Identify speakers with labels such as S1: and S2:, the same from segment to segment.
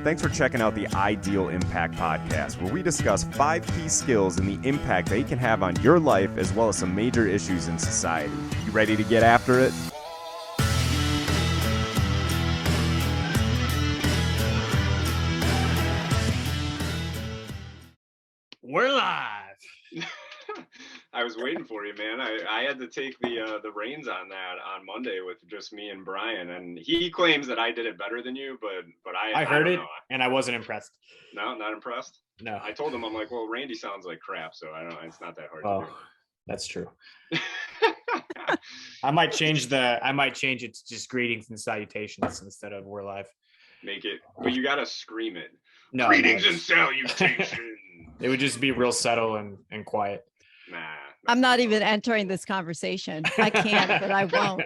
S1: Thanks for checking out the Ideal Impact Podcast, where we discuss 5 key skills and the impact they can have on your life, as well as some major issues in society. You ready to get after it?
S2: We're live.
S3: I was waiting for you, man. I had to take the reins on that on Monday with just me and Brian, and he claims that I did it better than you, but I
S2: heard it
S3: know.
S2: and I wasn't impressed.
S3: No, not impressed.
S2: No,
S3: I told him, I'm like, well, Randy sounds like crap, so I don't. It's not that hard to do.
S2: That's true. I might change it to just greetings and salutations instead of we're live.
S3: Make it, but you gotta scream it.
S2: No,
S3: greetings and salutations.
S2: It would just be real subtle and quiet.
S3: Nah.
S4: I'm not even entering this conversation. I can't, but I won't.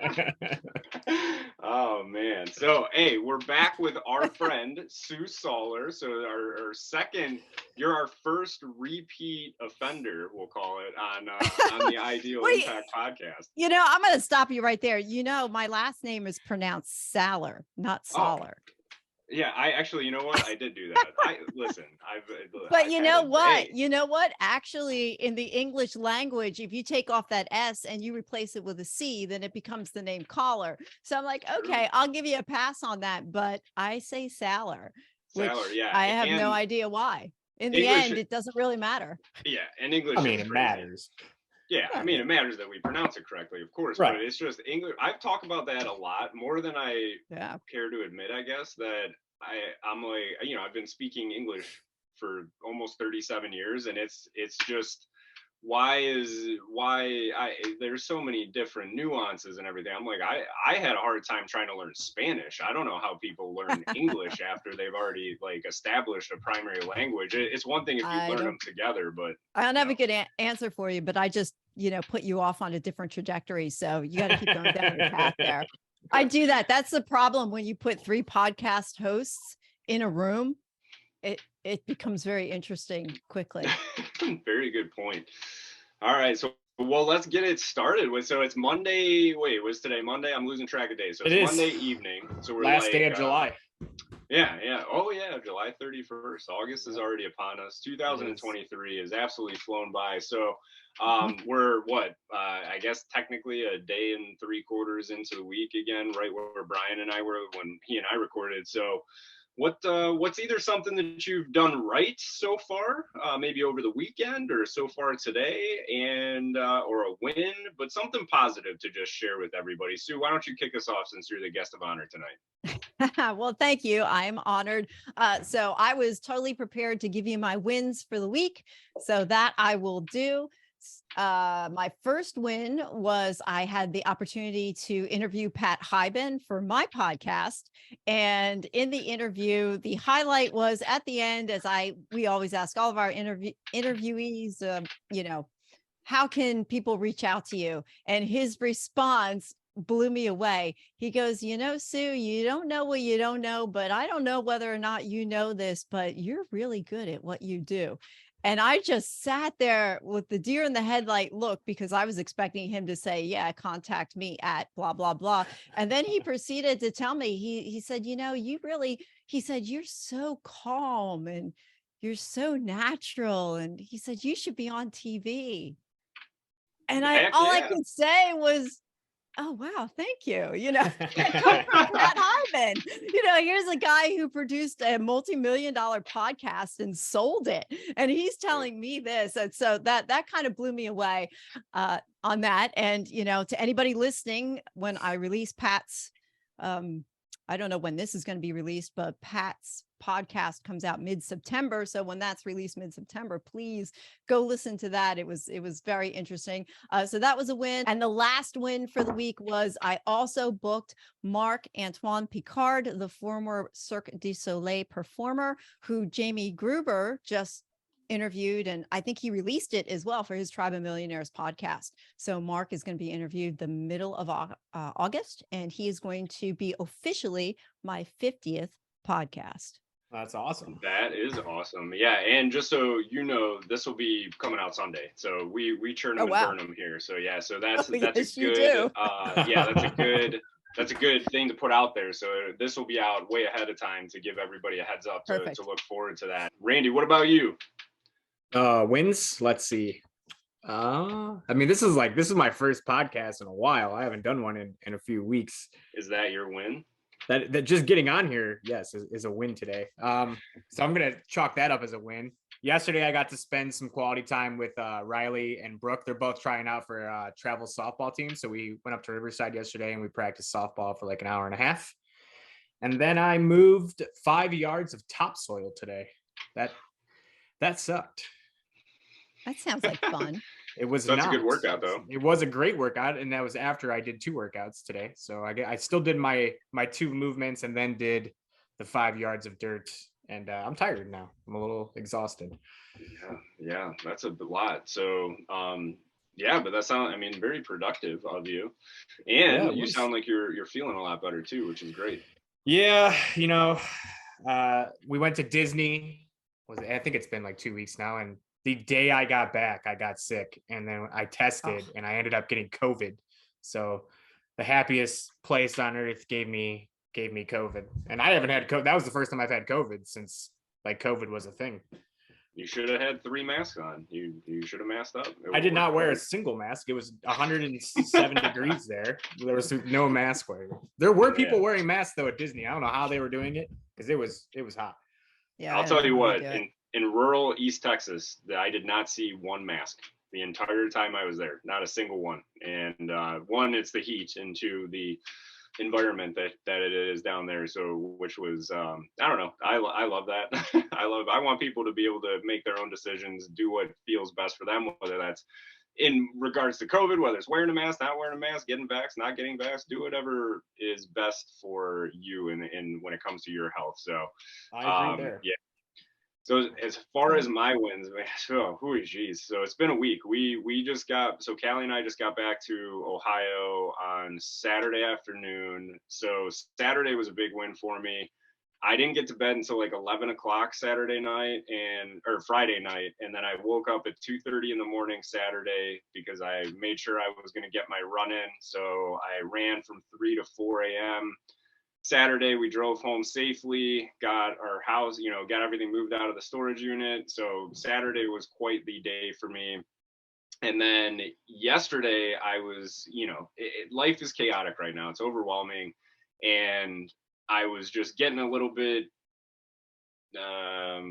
S3: Oh man. So hey, we're back with our friend Sue Saller. So our second, you're our first repeat offender, we'll call it, on the Ideal Impact Podcast.
S4: You know, I'm gonna stop you right there. You know, my last name is pronounced Saller, not Saller.
S3: Oh. Yeah, I actually, you know what? I did do that.
S4: But you know what? You know what? Actually, in the English language, if you take off that S and you replace it with a C, then it becomes the name Collar. So I'm like, okay, I'll give you a pass on that. But I say Saller, which
S3: yeah.
S4: I have no idea why. In the end, it doesn't really matter.
S3: Yeah, and English.
S2: I mean, it matters.
S3: Yeah, I mean, it matters that we pronounce it correctly, of course,
S2: right.
S3: But it's just English. I've talked about that a lot, more than I care to admit, I guess, that I'm like, you know, I've been speaking English for almost 37 years, and it's just, there's so many different nuances and everything. I'm like, I had a hard time trying to learn Spanish. I don't know how people learn English after they've already like established a primary language. It's one thing if you learn them together, but
S4: I don't have a good answer for you, but I just, put you off on a different trajectory. So you got to keep going down the path there. I do that. That's the problem when you put 3 podcast hosts in a room. It becomes very interesting quickly.
S3: Very good point. All right. So, well, let's get it started with, so it's Monday. Wait, was today Monday? I'm losing track of days. So it's Monday evening. So we're
S2: last day of July.
S3: Yeah. Oh yeah. July 31st. August is already upon us. 2023 has absolutely flown by. So, we're I guess technically a day and 3/4 into the week again, right where Brian and I were when he and I recorded. So, what's either something that you've done right so far, maybe over the weekend or so far today, and or a win, but something positive to just share with everybody. Sue, why don't you kick us off since you're the guest of honor tonight?
S4: Well, thank you. I'm honored. So I was totally prepared to give you my wins for the week. So that I will do. My first win was I had the opportunity to interview Pat Hyben for my podcast. And in the interview, the highlight was at the end, as we always ask all of our interviewees, how can people reach out to you? And his response blew me away. He goes, Sue, you don't know what you don't know, but I don't know whether or not you know this, but you're really good at what you do. And I just sat there with the deer in the headlight look, because I was expecting him to say, yeah, contact me at blah, blah, blah. And then he proceeded to tell me, he said, he said, you're so calm and you're so natural. And he said, you should be on TV. And I could say was, oh, wow, thank you. Come from Pat Hyben. Here's a guy who produced a multi-million-dollar podcast and sold it. And he's telling me this. And so that kind of blew me away on that. And, to anybody listening, when I release Pat's, I don't know when this is going to be released, but Pat's podcast comes out mid-September. So when that's released mid-September, please go listen to that. It was very interesting. So that was a win. And the last win for the week was I also booked Marc-Antoine Picard, the former Cirque du Soleil performer, who Jamie Gruber just interviewed, and I think he released it as well for his Tribe of Millionaires podcast. So Mark is going to be interviewed the middle of August, and he is going to be officially my 50th podcast.
S2: That's awesome.
S3: That is awesome. Yeah, and just so you know, this will be coming out Sunday. So we churn them and burn them here. So yeah, so that's a good. That's a good That's a good thing to put out there. So this will be out way ahead of time to give everybody a heads up to look forward to that. Randy, what about you?
S2: Wins. Let's see. I mean, this is my first podcast in a while. I haven't done one in a few weeks.
S3: Is that your win?
S2: That just getting on here, yes, is a win today. So I'm gonna chalk that up as a win. Yesterday, I got to spend some quality time with Riley and Brooke. They're both trying out for a travel softball team. So we went up to Riverside yesterday and we practiced softball for like an hour and a half. And then I moved 5 yards of topsoil today. That sucked.
S4: That sounds like fun.
S2: It was
S3: That's a good workout, though.
S2: It was a great workout, and that was after I did 2 workouts today. So I still did my 2 movements and then did the 5 yards of dirt. And I'm tired now. I'm a little exhausted.
S3: Yeah, that's a lot. So, but that sounds, I mean, very productive of you. And you sound like you're feeling a lot better too, which is great.
S2: Yeah, we went to Disney. I think it's been like 2 weeks now, and the day I got back, I got sick, and then I tested, and I ended up getting COVID. So the happiest place on earth gave me COVID, and I haven't had COVID. That was the first time I've had COVID since like COVID was a thing.
S3: You should have had 3 masks on. You should have masked up.
S2: I did not wear a single mask. It was 107 degrees there. There was no mask wearing. There were people wearing masks though at Disney. I don't know how they were doing it because it was hot.
S4: Yeah,
S3: I'll tell you what. In rural East Texas, I did not see one mask the entire time I was there. Not a single one. And one, it's the heat, and 2, the environment that it is down there. So, which was, I don't know. I love that. I want people to be able to make their own decisions, do what feels best for them, whether that's in regards to COVID, whether it's wearing a mask, not wearing a mask, getting vaxxed, not getting vaxxed, do whatever is best for you and when it comes to your health. So,
S2: I agree there.
S3: Yeah. So as far as my wins, so it's been a week. We just got, so Callie and I just got back to Ohio on Saturday afternoon. So Saturday was a big win for me. I didn't get to bed until like 11 o'clock Saturday night or Friday night. And then I woke up at 2:30 in the morning Saturday because I made sure I was going to get my run in. So I ran from 3 to 4 a.m. Saturday, we drove home safely, got our house, got everything moved out of the storage unit. So Saturday was quite the day for me. And then yesterday I was, life is chaotic right now. It's overwhelming. And I was just getting a little bit, I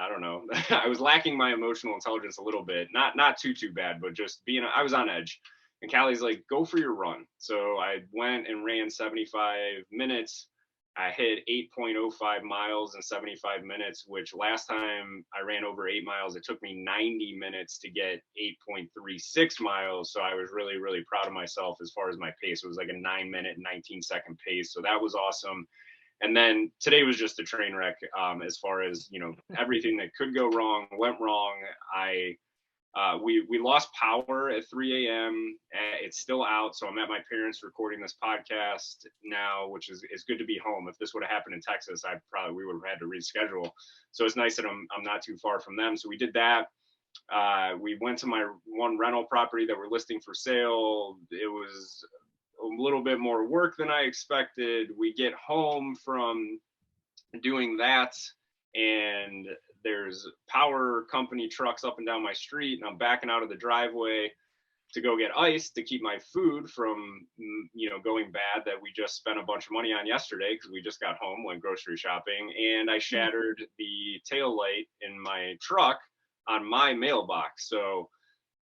S3: don't know. I was lacking my emotional intelligence a little bit, not too bad, but just I was on edge. And Callie's like, go for your run. So I went and ran 75 minutes. I hit 8.05 miles in 75 minutes, which last time I ran over 8 miles, it took me 90 minutes to get 8.36 miles. So I was really, really proud of myself as far as my pace. It was like a 9-minute, 19-second pace. So that was awesome. And then today was just a train wreck as far as, everything that could go wrong went wrong. We lost power at 3 a.m. It's still out. So I'm at my parents recording this podcast now, which is good to be home. If this would have happened in Texas, we would have had to reschedule. So it's nice that I'm not too far from them. So we did that. We went to my one rental property that we're listing for sale. It was a little bit more work than I expected. We get home from doing that, and there's power company trucks up and down my street, and I'm backing out of the driveway to go get ice to keep my food from, going bad that we just spent a bunch of money on yesterday because we just got home, went grocery shopping, and I shattered the tail light in my truck on my mailbox. So,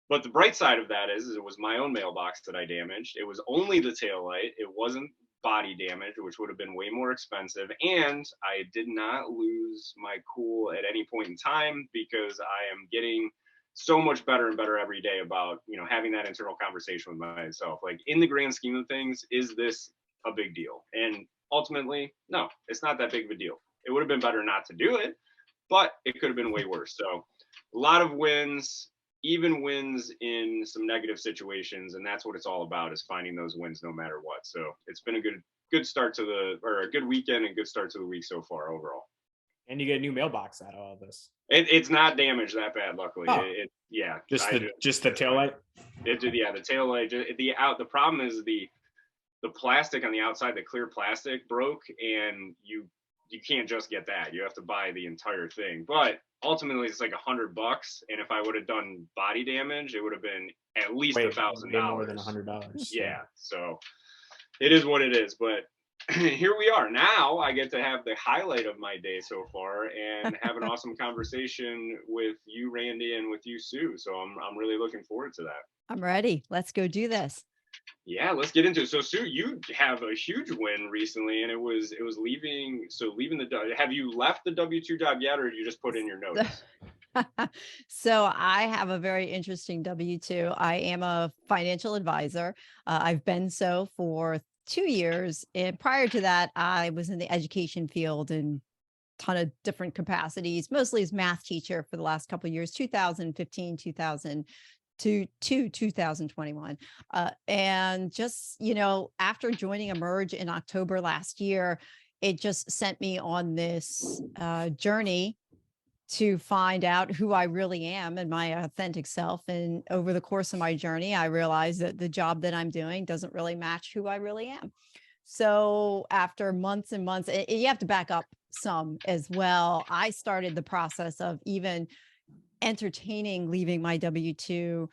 S3: but the bright side of that is it was my own mailbox that I damaged. It was only the tail light. It wasn't body damage, which would have been way more expensive. And I did not lose my cool at any point in time because I am getting so much better and better every day about, having that internal conversation with myself. Like, in the grand scheme of things, is this a big deal? And ultimately, no, it's not that big of a deal. It would have been better not to do it, but it could have been way worse. So a lot of wins, even wins in some negative situations, and that's what it's all about, is finding those wins no matter what. So it's been a good start to a good weekend and good start to the week so far overall.
S2: And you get a new mailbox out of all this.
S3: It's not damaged that bad, luckily.
S2: Oh. Just the taillight.
S3: The taillight. The problem is the plastic on the outside, the clear plastic broke, and you can't just get that. You have to buy the entire thing. But ultimately it's like $100. And if I would have done body damage, it would have been at least $1,000.
S2: More than $100.
S3: Yeah. So it is what it is. But here we are. Now I get to have the highlight of my day so far and have an awesome conversation with you, Randy, and with you, Sue. So I'm really looking forward to that.
S4: I'm ready. Let's go do this.
S3: Yeah, let's get into it. So Sue, you have a huge win recently, and it was leaving the, have you left the W-2 job yet, or you just put in your notice?
S4: So I have a very interesting W-2. I am a financial advisor. I've been so for 2 years. And prior to that, I was in the education field in a ton of different capacities, mostly as math teacher for the last couple of years, 2015, 2021. And just, after joining Emerge in October last year, it just sent me on this journey to find out who I really am and my authentic self. And over the course of my journey, I realized that the job that I'm doing doesn't really match who I really am. So after months and months, and you have to back up some as well, I started the process of even entertaining leaving my W-2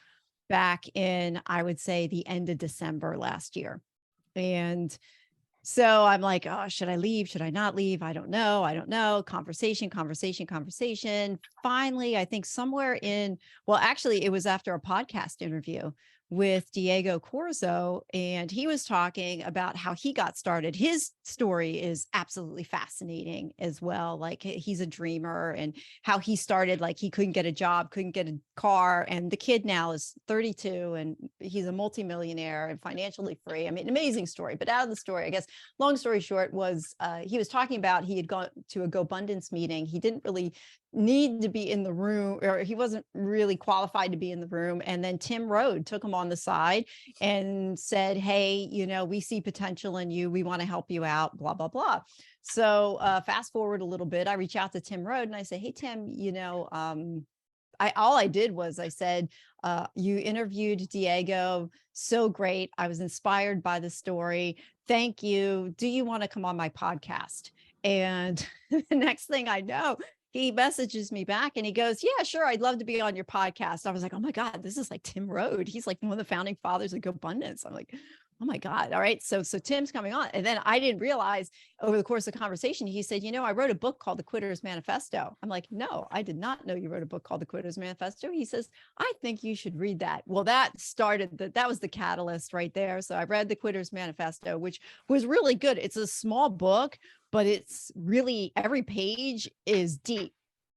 S4: back in, I would say, the end of December last year. And so I'm like, oh, should I leave? Should I not leave? I don't know. Conversation. Finally, I think somewhere actually it was after a podcast interview with Diego Corzo, and he was talking about how he got started. His story is absolutely fascinating as well. Like, he's a dreamer, and how he started, like, he couldn't get a job, couldn't get a car. And the kid now is 32 and he's a multimillionaire and financially free. I mean, amazing story. But out of the story, I guess, long story short, was he was talking about, he had gone to a GoBundance meeting. He didn't really need to be in the room, or he wasn't really qualified to be in the room. And then Tim Rode took him on the side and said, hey, we see potential in you. We want to help you out, blah, blah, blah. So fast forward a little bit, I reach out to Tim Rode and I say, hey, Tim, all I did was I said, you interviewed Diego. So great. I was inspired by the story. Thank you. Do you want to come on my podcast? And the next thing I know, he messages me back and he goes, yeah, sure, I'd love to be on your podcast. I was like, oh my God, this is like Tim Rode. He's like one of the founding fathers of GoBundance. I'm like, oh my God. All right. So Tim's coming on. And then I didn't realize over the course of the conversation, he said, I wrote a book called The Quitter's Manifesto. I'm like, no, I did not know you wrote a book called The Quitter's Manifesto. He says, I think you should read that. Well, that was the catalyst right there. So I read The Quitter's Manifesto, which was really good. It's a small book, but it's really, every page is deep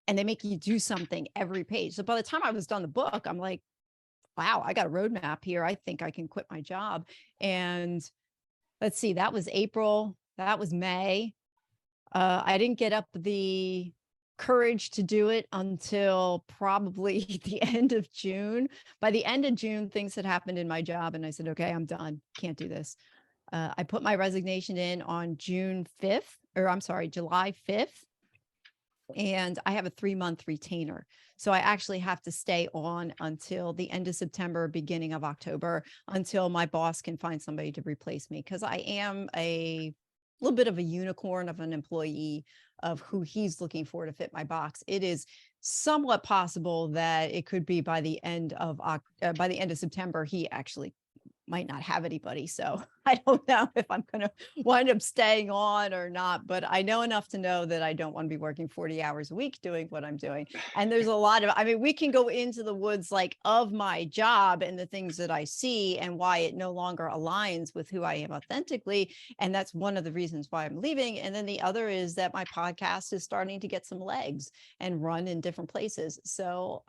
S4: and they make you do something every page. So by the time I was done the book, I'm like, wow, I got a roadmap here. I think I can quit my job. And let's see, that was April. That was May. I didn't get up the courage to do it until probably the end of June. By the end of June, things had happened in my job. And I said, okay, I'm done. Can't do this. I put my resignation in on July 5th. And I have a 3-month retainer. So I actually have to stay on until the end of September, beginning of October, until my boss can find somebody to replace me. Because I am a little bit of a unicorn of an employee of who he's looking for to fit my box. It is somewhat possible that it could be by the end of September, he actually might not have anybody. So I don't know if I'm going to wind up staying on or not, but I know enough to know that I don't want to be working 40 hours a week doing what I'm doing. And there's a lot of, we can go into the woods like of my job and the things that I see and why it no longer aligns with who I am authentically. And that's one of the reasons why I'm leaving. And then the other is that my podcast is starting to get some legs and run in different places. So,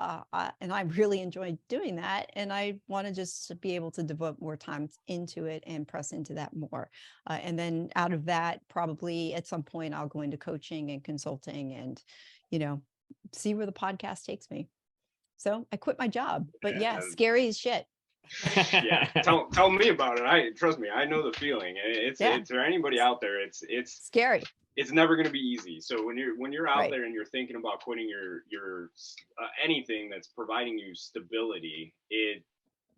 S4: and I really enjoy doing that. And I want to just be able to devote more time into it and press into that more. And then out of that, probably at some point, I'll go into coaching and consulting and, see where the podcast takes me. So I quit my job, but yeah, scary as shit.
S3: Yeah, tell me about it. Trust me, I know the feeling. It's for anybody out there. It's
S4: scary.
S3: It's never going to be easy. So when you're out
S4: Right.
S3: there and you're thinking about quitting your anything that's providing you stability,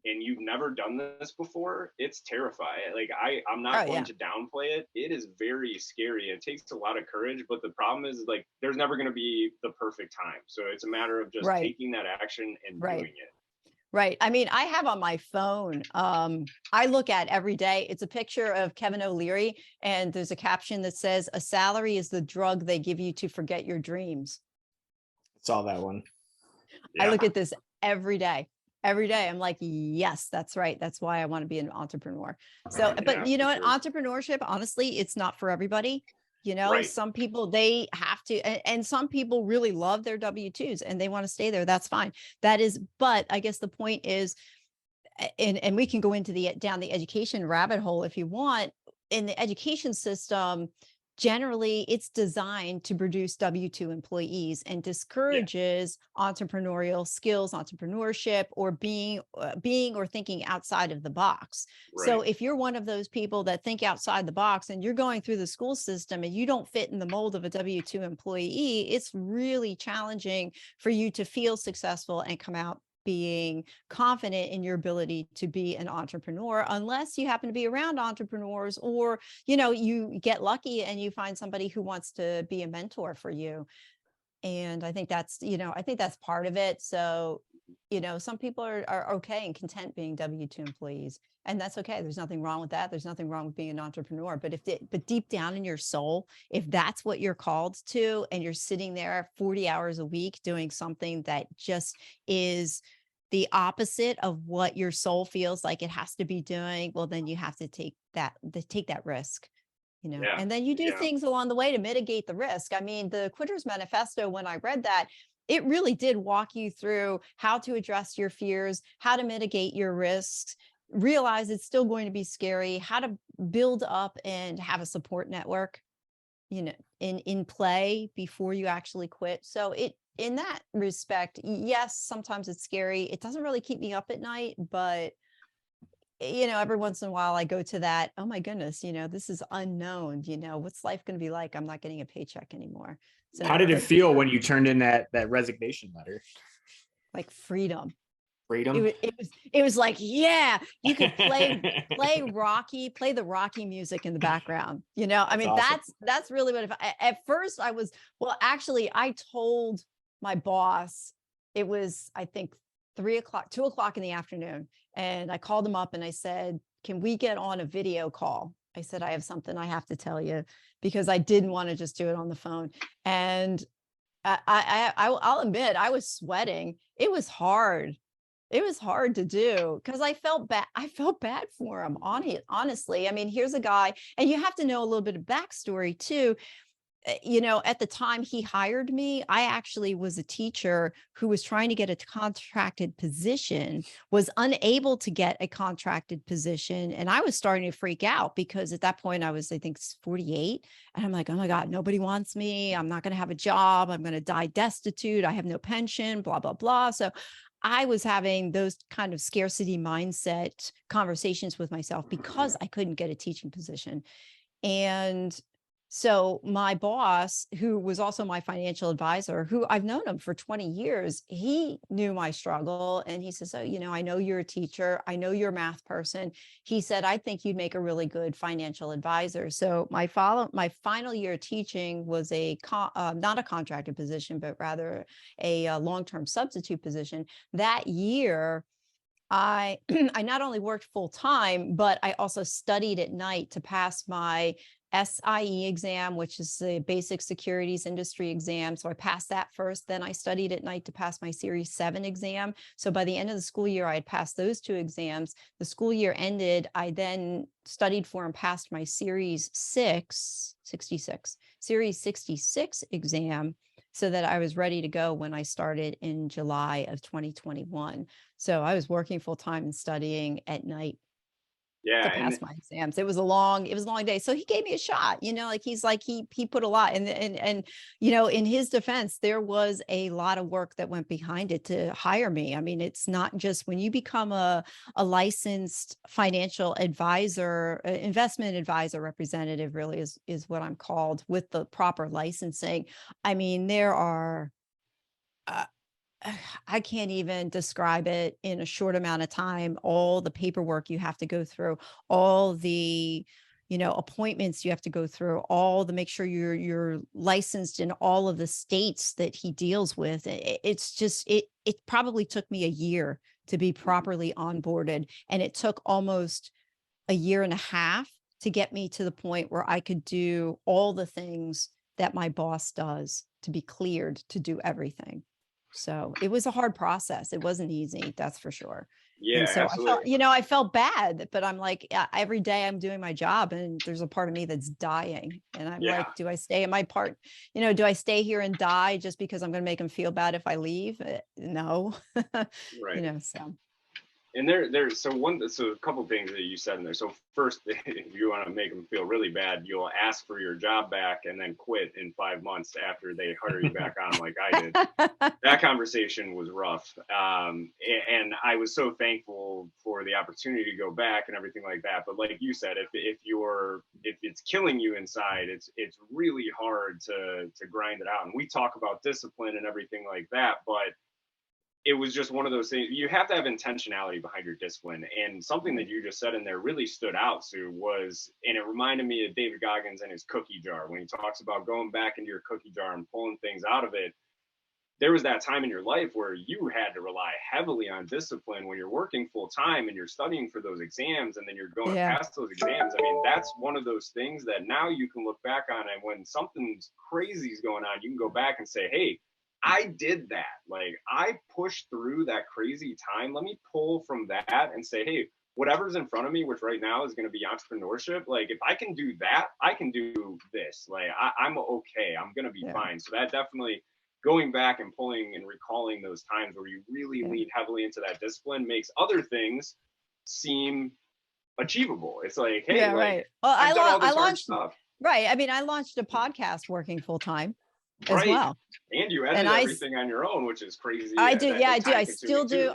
S3: and you've never done this before, it's terrifying. Like I'm not
S4: Oh,
S3: going
S4: yeah.
S3: to downplay it. It is very scary. It takes a lot of courage, but the problem is like there's never going to be the perfect time. So it's a matter of just
S4: Right.
S3: taking that action and
S4: Right.
S3: doing it.
S4: Right. I mean, I have on my phone, I look at every day. It's a picture of Kevin O'Leary, and there's a caption that says, "A salary is the drug they give you to forget your dreams."
S2: Saw that one.
S4: I
S3: Yeah.
S4: look at this every day. Every day, I'm like, yes, that's right. That's why I want to be an entrepreneur. So, but
S3: Yeah,
S4: you know
S3: for
S4: what?
S3: sure.
S4: Entrepreneurship, honestly, it's not for everybody. You know,
S3: Right.
S4: some people, they have to, and some people really love their W-2s and they want to stay there. That's fine. That is, but I guess the point is, and we can go into down the education rabbit hole if you want. In the education system, generally it's designed to produce W-2 employees and discourages entrepreneurial skills, entrepreneurship, or being or thinking outside of the box. So
S3: Right.
S4: if you're one of those people that think outside the box and you're going through the school system and you don't fit in the mold of a W-2 employee, it's really challenging for you to feel successful and come out being confident in your ability to be an entrepreneur, unless you happen to be around entrepreneurs, or you know, you get lucky and you find somebody who wants to be a mentor for you. And I think that's, you know, I think that's part of it. So, you know, some people are okay and content being W-2 employees, and that's okay. There's nothing wrong with that. There's nothing wrong with being an entrepreneur. But but deep down in your soul, if that's what you're called to, and you're sitting there 40 hours a week doing something that just is the opposite of what your soul feels like it has to be doing, well, then you have to take that risk. You know,
S3: Yeah.
S4: and then you do
S3: Yeah.
S4: things along the way to mitigate the risk. I mean, the Quitter's Manifesto, when I read that, it really did walk you through how to address your fears, how to mitigate your risks, realize it's still going to be scary, how to build up and have a support network, you know, in play before you actually quit. So in that respect, yes, sometimes it's scary. It doesn't really keep me up at night, but you know, every once in a while I go to that, oh my goodness, you know, this is unknown, you know, what's life going to be like? I'm not getting a paycheck anymore. So
S2: How did it feel when you turned in that resignation letter?
S4: like freedom.
S2: Freedom.
S4: It was like, yeah, you could play the Rocky music in the background. You know, I mean,
S2: awesome.
S4: that's really what, at first I was, well, actually I told my boss, it was, I think 2:00 in the afternoon. And I called him up and I said, can we get on a video call? I said, I have something I have to tell you, because I didn't want to just do it on the phone. And I'll admit, I was sweating. It was hard. It was hard to do because I felt bad. I felt bad for him, honestly. I mean, here's a guy, and you have to know a little bit of backstory too. You know, at the time he hired me, I actually was a teacher who was trying to get a contracted position, was unable to get a contracted position. And I was starting to freak out because at that point I was, I think, 48. And I'm like, oh my God, nobody wants me. I'm not going to have a job. I'm going to die destitute. I have no pension, blah, blah, blah. So I was having those kind of scarcity mindset conversations with myself because I couldn't get a teaching position. And so my boss, who was also my financial advisor, who I've known him for 20 years, he knew my struggle. And he says, oh, you know, I know you're a teacher. I know you're a math person. He said, I think you'd make a really good financial advisor. So my final year teaching was not a contracted position, but rather a long-term substitute position. That year, I not only worked full time, but I also studied at night to pass my SIE exam, which is the basic securities industry exam. So I passed that first. Then I studied at night to pass my Series 7 exam. So by the end of the school year, I had passed those 2 exams. The school year ended. I then studied for and passed my Series 66 exam, so that I was ready to go when I started in July of 2021. So I was working full time and studying at night
S3: Yeah.
S4: to pass my exams. It was a long day. So he gave me a shot, you know, like he put a lot and, you know, in his defense, there was a lot of work that went behind it to hire me. I mean, it's not just when you become a licensed financial advisor, investment advisor representative really is what I'm called, with the proper licensing. I mean, there are, I can't even describe it in a short amount of time. All the paperwork you have to go through, all the, appointments you have to go through, all the make sure you're licensed in all of the states that he deals with. It's just it probably took me a year to be properly onboarded, and it took almost a year and a half to get me to the point where I could do all the things that my boss does to be cleared to do everything. So it was a hard process. It wasn't easy, that's for sure.
S3: Yeah,
S4: And so
S3: absolutely.
S4: I felt bad, but I'm like, every day I'm doing my job and there's a part of me that's dying. And I'm
S3: Yeah,
S4: like, do I stay in my part? Do I stay here and die just because I'm going to make them feel bad if I leave? No,
S3: right.
S4: so.
S3: And so a couple things that you said in there. So first, if you want to make them feel really bad, you'll ask for your job back and then quit in 5 months after they hire you back on, like I did. That conversation was rough. And I was so thankful for the opportunity to go back and everything like that. But like you said, if it's killing you inside, it's really hard to grind it out. And we talk about discipline and everything like that, but it was just one of those things. You have to have intentionality behind your discipline. And something that you just said in there really stood out, Sue, and it reminded me of David Goggins and his cookie jar. When he talks about going back into your cookie jar and pulling things out of it, there was that time in your life where you had to rely heavily on discipline when you're working full time and you're studying for those exams and then you're going past those exams. I mean, that's one of those things that now you can look back on, and when something's crazy is going on, you can go back and say, hey, I did that. Like, I pushed through that crazy time. Let me pull from that and say, hey, whatever's in front of me, which right now is going to be entrepreneurship. Like, if I can do that, I can do this. Like, I'm okay. I'm going to be fine. So that definitely, going back and pulling and recalling those times where you really lean heavily into that discipline makes other things seem achievable. It's like, hey,
S4: Right. Well,
S3: I've done all this
S4: I
S3: hard
S4: launched,
S3: stuff.
S4: right. I mean, I launched a podcast working full time as
S3: Right.
S4: well.
S3: And you edit everything on your own, which is crazy.
S4: I do. Yeah, I do. I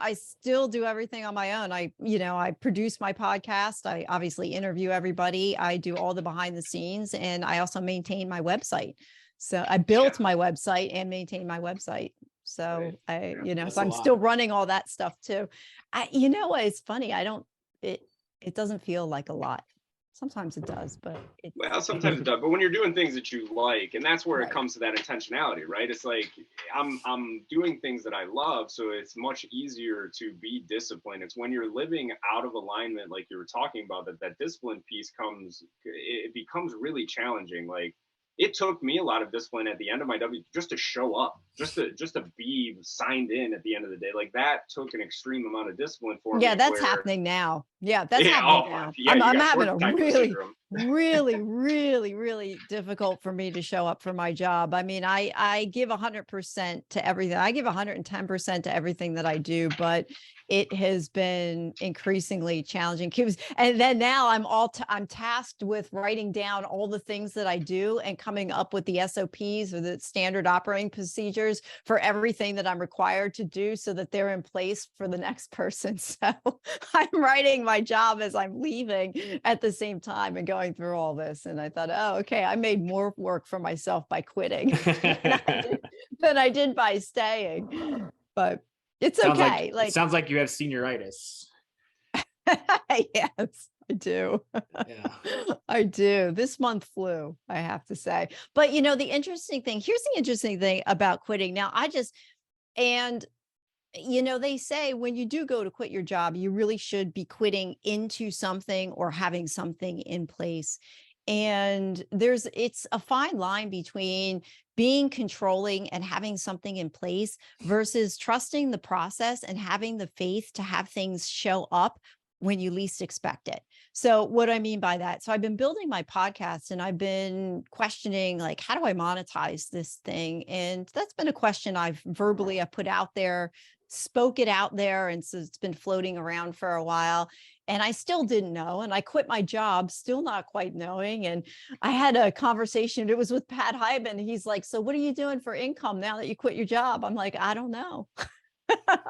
S3: I
S4: still do everything on my own. I produce my podcast. I obviously interview everybody. I do all the behind the scenes, and I also maintain my website. So I built my website and maintain my website. So so I'm still running all that stuff too. What? It's funny. It doesn't feel like a lot. Sometimes it does, but
S3: sometimes it does. But when you're doing things that you like, and that's where it comes to that intentionality, right? It's like I'm doing things that I love, so it's much easier to be disciplined. It's when you're living out of alignment, like you were talking about, that discipline piece becomes really challenging. Like, it took me a lot of discipline at the end of my W just to show up, just to be signed in at the end of the day. Like, that took an extreme amount of discipline for me.
S4: Yeah, that's happening now. Yeah, that's happening now.
S3: Yeah,
S4: I'm having a really, really, really, really difficult for me to show up for my job. I mean, I give 100% to everything. I give 110% to everything that I do, but it has been increasingly challenging. And then now I'm tasked with writing down all the things that I do and coming up with the SOPs, or the standard operating procedures, for everything that I'm required to do so that they're in place for the next person. So I'm writing my job as I'm leaving at the same time and going through all this. And I thought, oh, okay, I made more work for myself by quitting than I did by staying. But it's okay.
S2: It sounds like you have senioritis.
S4: Yes, I do. Yeah. I do. This month flew, I have to say. But here's the interesting thing about quitting. Now, they say when you do go to quit your job, you really should be quitting into something or having something in place. And it's a fine line between being controlling and having something in place versus trusting the process and having the faith to have things show up when you least expect it. So what I mean by that, so I've been building my podcast and I've been questioning, like, how do I monetize this thing? And that's been a question I've put out there, spoke it out there. And so it's been floating around for a while. And I still didn't know. And I quit my job, still not quite knowing. And I had a conversation, it was with Pat Hyben. He's like, so what are you doing for income now that you quit your job? I'm like, I don't know.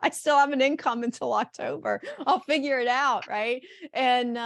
S4: I still have an income until October. I'll figure it out. Right. And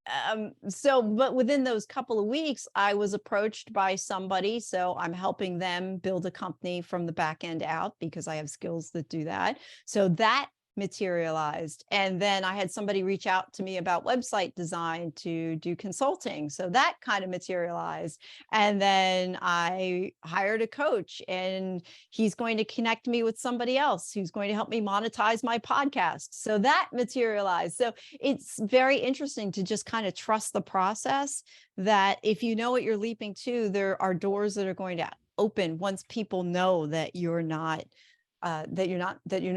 S4: But within those couple of weeks, I was approached by somebody. So I'm helping them build a company from the back end out because I have skills that do that. So that materialized. And then I had somebody reach out to me about website design to do consulting. So that kind of materialized. And then I hired a coach, and he's going to connect me with somebody else who's going to help me monetize my podcast. So that materialized. So it's very interesting to just kind of trust the process, that if you know what you're leaping to, there are doors that are going to open once people know that you're no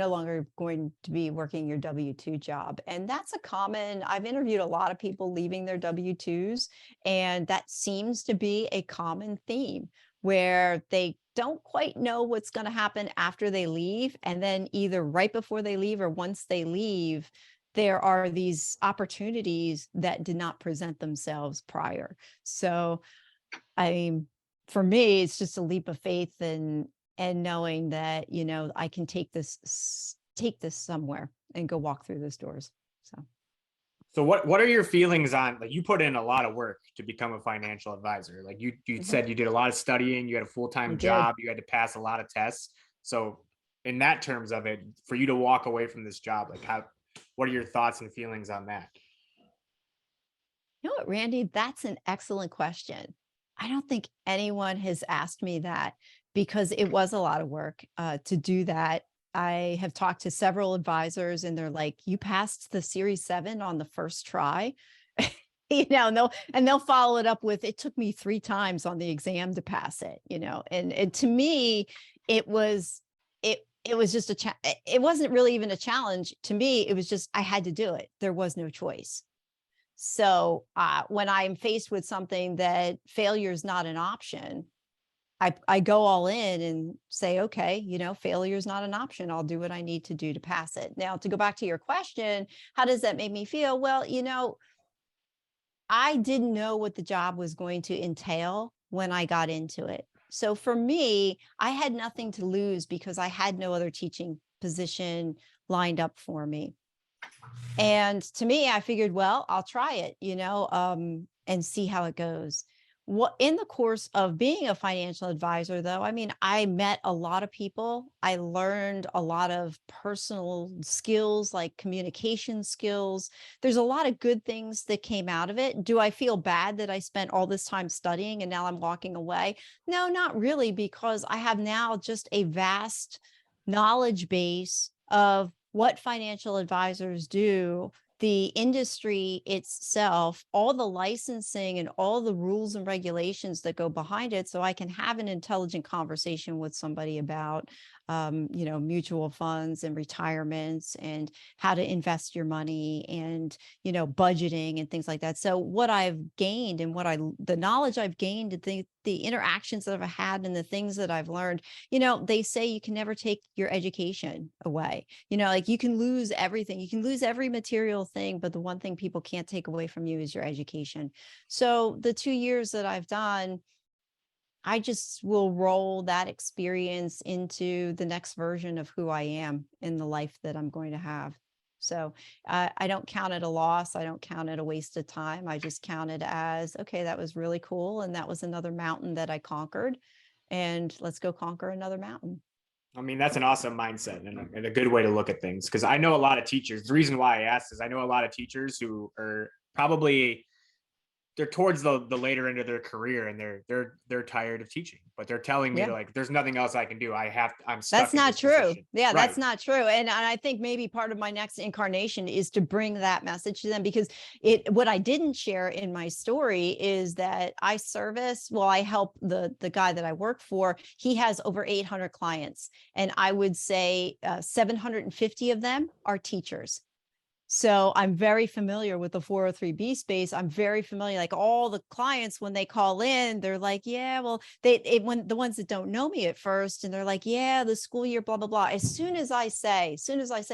S4: longer going to be working your W-2 job. And that's I've interviewed a lot of people leaving their W-2s, and that seems to be a common theme, where they don't quite know what's going to happen after they leave. And then either right before they leave or once they leave, there are these opportunities that did not present themselves prior. So, for me, it's just a leap of faith, and knowing that, I can take this somewhere and go walk through those doors.
S2: So what are your feelings on, like, you put in a lot of work to become a financial advisor. Like you said, you did a lot of studying, you had a full-time job, you had to pass a lot of tests. So in that terms of it, for you to walk away from this job, like what are your thoughts and feelings on that?
S4: You know what, Randy, that's an excellent question. I don't think anyone has asked me that, because it was a lot of work to do that. I have talked to several advisors, and they're like, you passed the Series 7 on the first try. And they'll follow it up with, it took me 3 times on the exam to pass it, and to me, it was just it wasn't really even a challenge to me. It was just, I had to do it. There was no choice. So when I'm faced with something that failure is not an option, I go all in and say, okay, failure is not an option. I'll do what I need to do to pass it. Now, to go back to your question, how does that make me feel? Well, I didn't know what the job was going to entail when I got into it. So for me, I had nothing to lose because I had no other teaching position lined up for me. And to me, I figured, well, I'll try it, and see how it goes. In the course of being a financial advisor, though, I met a lot of people. I learned a lot of personal skills, like communication skills. There's a lot of good things that came out of it. Do I feel bad that I spent all this time studying and now I'm walking away? No, not really, because I have now just a vast knowledge base of what financial advisors do, the industry itself, all the licensing and all the rules and regulations that go behind it, so I can have an intelligent conversation with somebody about mutual funds and retirements and how to invest your money and budgeting and things like that. So what I've gained and the knowledge I've gained, the interactions that I've had and the things that I've learned, they say you can never take your education away. Like, you can lose everything, you can lose every material thing, but the one thing people can't take away from you is your education. So the 2 years that I've done, I just will roll that experience into the next version of who I am in the life that I'm going to have. So I don't count it a loss. I don't count it a waste of time. I just count it as, okay, that was really cool. And that was another mountain that I conquered. And let's go conquer another mountain.
S2: That's an awesome mindset and a good way to look at things. Because I know a lot of teachers. The reason why I asked is I know a lot of teachers who are probably, they're towards the later end of their career, and they're tired of teaching, but they're telling me, like, there's nothing else I can do. I'm stuck. That's
S4: not true.
S2: Position.
S4: Yeah, right. That's not true. And I think maybe part of my next incarnation is to bring that message to them, because what I didn't share in my story is that I help the guy that I work for. He has over 800 clients, and I would say 750 of them are teachers. So I'm very familiar with the 403B space. I'm very familiar, like, all the clients, when they call in, they're like, yeah, well, when the ones that don't know me at first, and they're like, yeah, the school year, blah, blah, blah. As soon as I say,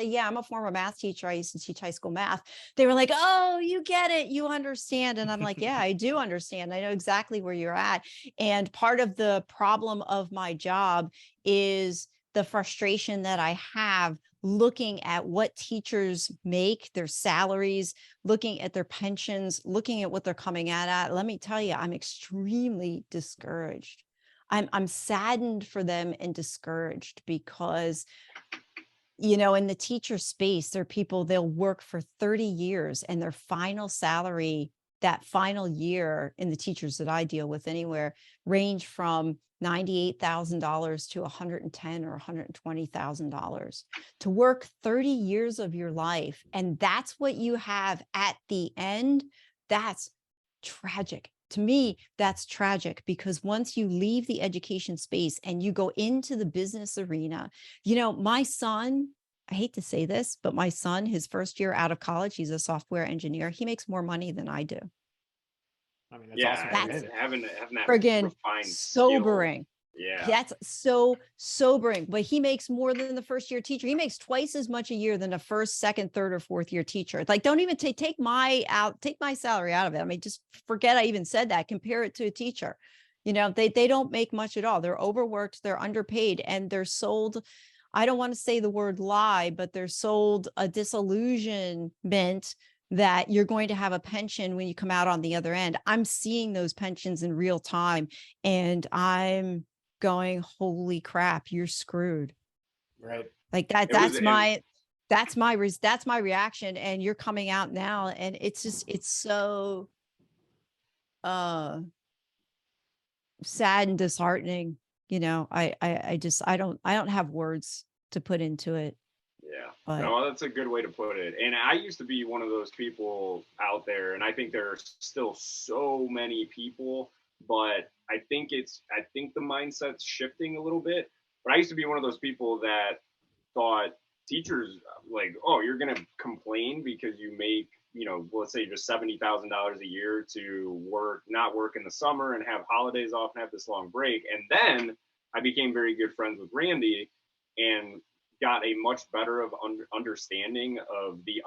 S4: yeah, I'm a former math teacher, I used to teach high school math, they were like, oh, you get it, you understand. And I'm like, yeah, I do understand. I know exactly where you're at. And part of the problem of my job is the frustration that I have looking at what teachers make, their salaries, looking at their pensions, looking at what they're coming out at, let me tell you, I'm extremely discouraged. I'm saddened for them and discouraged because, you know, in the teacher space, there are people, they'll work for 30 years and their final salary that final year, in the teachers that I deal with anywhere, range from $98,000 to $110,000 or $120,000 to work 30 years of your life. And that's what you have at the end. That's tragic. To me, that's tragic, because once you leave the education space and you go into the business arena, you know, my son, I hate to say this, but my son, his first year out of college, he's a software engineer. He makes more money than I do.
S2: I mean, that's awesome.
S3: That's
S2: That's
S3: having that
S4: friggin'
S3: refined
S4: sobering.
S3: skill. Yeah.
S4: That's so sobering. But he makes more than the first year teacher. He makes twice as much a year than a first, second, third, or fourth year teacher. Like, don't even take my salary out of it. I mean, just forget I even said that. Compare it to a teacher. You know, they don't make much at all. They're overworked, they're underpaid, and they're sold, I don't want to say the word lie, but they're sold a disillusionment that you're going to have a pension when you come out on the other end. I'm seeing those pensions in real time, and I'm going, holy crap, you're screwed.
S2: right.
S4: Like that, that's my reaction. And you're coming out now, and it's just, it's so sad and disheartening. You know, I don't have words to put into it.
S3: Yeah,
S4: But
S3: no, that's a good way to put it. And I used to be one of those people out there, and I think there are still so many people, but I think the mindset's shifting a little bit. But I used to be one of those people that thought teachers, like, oh, you're going to complain because you make, you know, let's say just $70,000 a year to not work in the summer and have holidays off and have this long break. And then I became very good friends with Randy and got a much better of understanding of the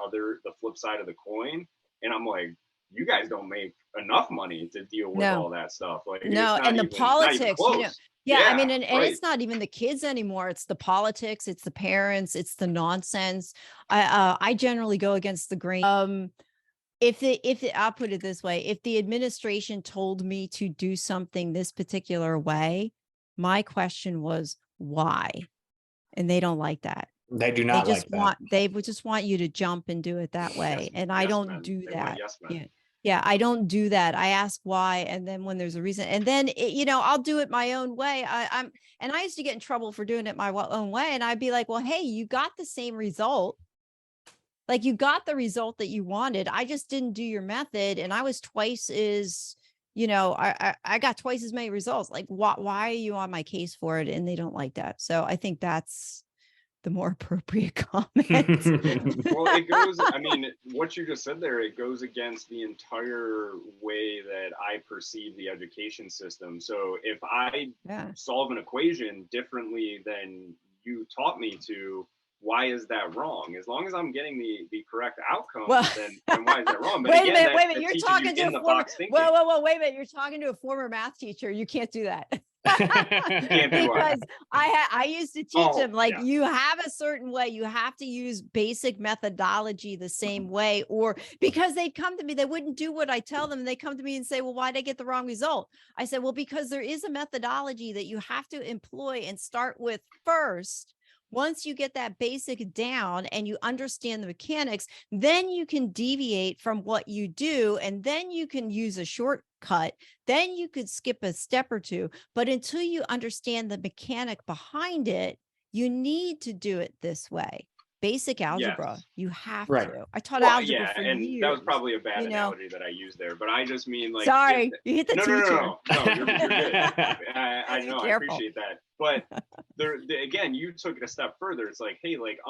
S3: flip side of the coin. And I'm like, you guys don't make enough money to deal with all that stuff. Like,
S4: no, and the politics, you know, yeah, I mean, and
S3: right.
S4: it's not even the kids anymore. It's the politics, it's the parents, it's the nonsense. I generally go against the grain. I'll put it this way, if the administration told me to do something this particular way, my question was why? And they don't like that.
S2: They do not like that.
S4: They would just want you to jump and do it that way. And I don't do that. Yeah, I don't do that. I ask why, and then when there's a reason, and then you know, I'll do it my own way. I used to get in trouble for doing it my own way, and I'd be like, well, hey, you got the same result. Like, you got the result that you wanted. I just didn't do your method, and I was twice as, you know, I got twice as many results. Like, why are you on my case for it? And they don't like that. So I think that's the more appropriate comment.
S3: Well, it goes, I mean, what you just said there, it goes against the entire way that I perceive the education system. So if I solve an equation differently than you taught me to, why is that wrong? As long as I'm getting the correct outcome, then why is that wrong? But
S4: wait a minute, you're talking to a former, wait a minute, you're talking to a former math teacher. You can't do that. Because I used to teach them, like, you have a certain way, you have to use basic methodology the same way, or because they'd come to me, they wouldn't do what I tell them. They come to me and say, well, why'd I get the wrong result? I said, well, because there is a methodology that you have to employ and start with first. Once you get that basic down and you understand the mechanics, then you can deviate from what you do, and then you can use a shortcut. Then you could skip a step or two. But until you understand the mechanic behind it, you need to do it this way. Basic algebra, you have to. I taught algebra for years.
S3: That was probably a bad analogy that I used there, but I just mean, like,
S4: sorry, you hit the teacher.
S3: No, you're good. I know, I appreciate that. But again, you took it a step further. It's like, hey, like,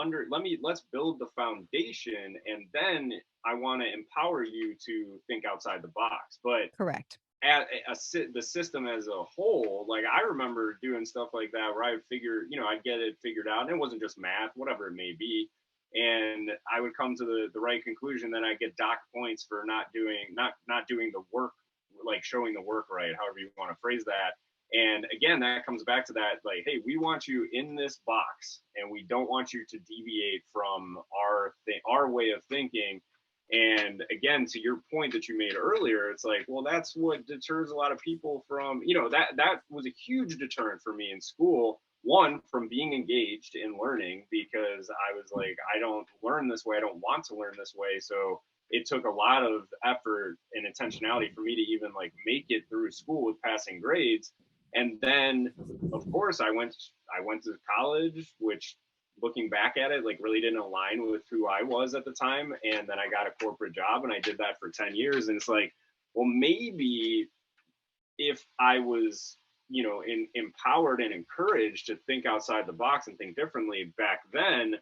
S3: let's build the foundation, and then I want to empower you to think outside the box. But
S4: correct.
S3: The system as a whole, like, I remember doing stuff like that where I would figure, you know, I'd get it figured out, and it wasn't just math, whatever it may be, and I would come to the right conclusion. Then I get docked points for not doing the work, like showing the work right, however you want to phrase that. And again, that comes back to that, like, hey, we want you in this box and we don't want you to deviate from our way of thinking. And again, to your point that you made earlier, it's like, well, that's what deters a lot of people from, that was a huge deterrent for me in school. One, from being engaged in learning, because I was like, I don't learn this way. I don't want to learn this way. So it took a lot of effort and intentionality for me to even like make it through school with passing grades. And then, of course, I went to college, which, looking back at it, like really didn't align with who I was at the time. And then I got a corporate job and I did that for 10 years. And it's like, well, maybe if I was, empowered and encouraged to think outside the box and think differently back then,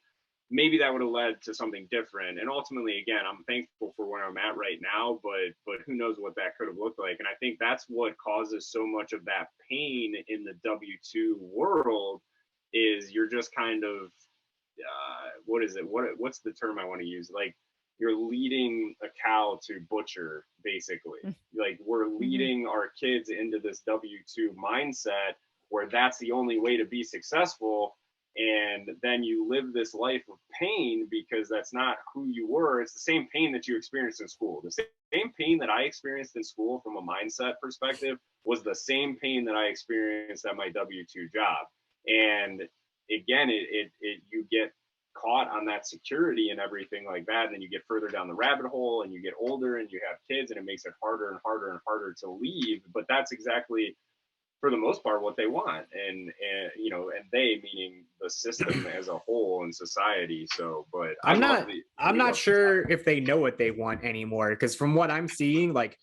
S3: maybe that would have led to something different. And ultimately, again, I'm thankful for where I'm at right now, but who knows what that could have looked like. And I think that's what causes so much of that pain in the W-2 world, is you're just kind of, what's the term I want to use? Like, you're leading a cow to butcher, basically. Like, we're leading our kids into this W-2 mindset where that's the only way to be successful. And then you live this life of pain because that's not who you were. It's the same pain that you experienced in school. The same pain that I experienced in school from a mindset perspective was the same pain that I experienced at my W-2 job. And again, you get caught on that security and everything like that. And then you get further down the rabbit hole and you get older and you have kids, and it makes it harder and harder and harder to leave. But that's exactly, for the most part, what they want. And they, meaning the system as a whole and society. So, but
S2: I'm not sure if they know what they want anymore. Because from what I'm seeing, like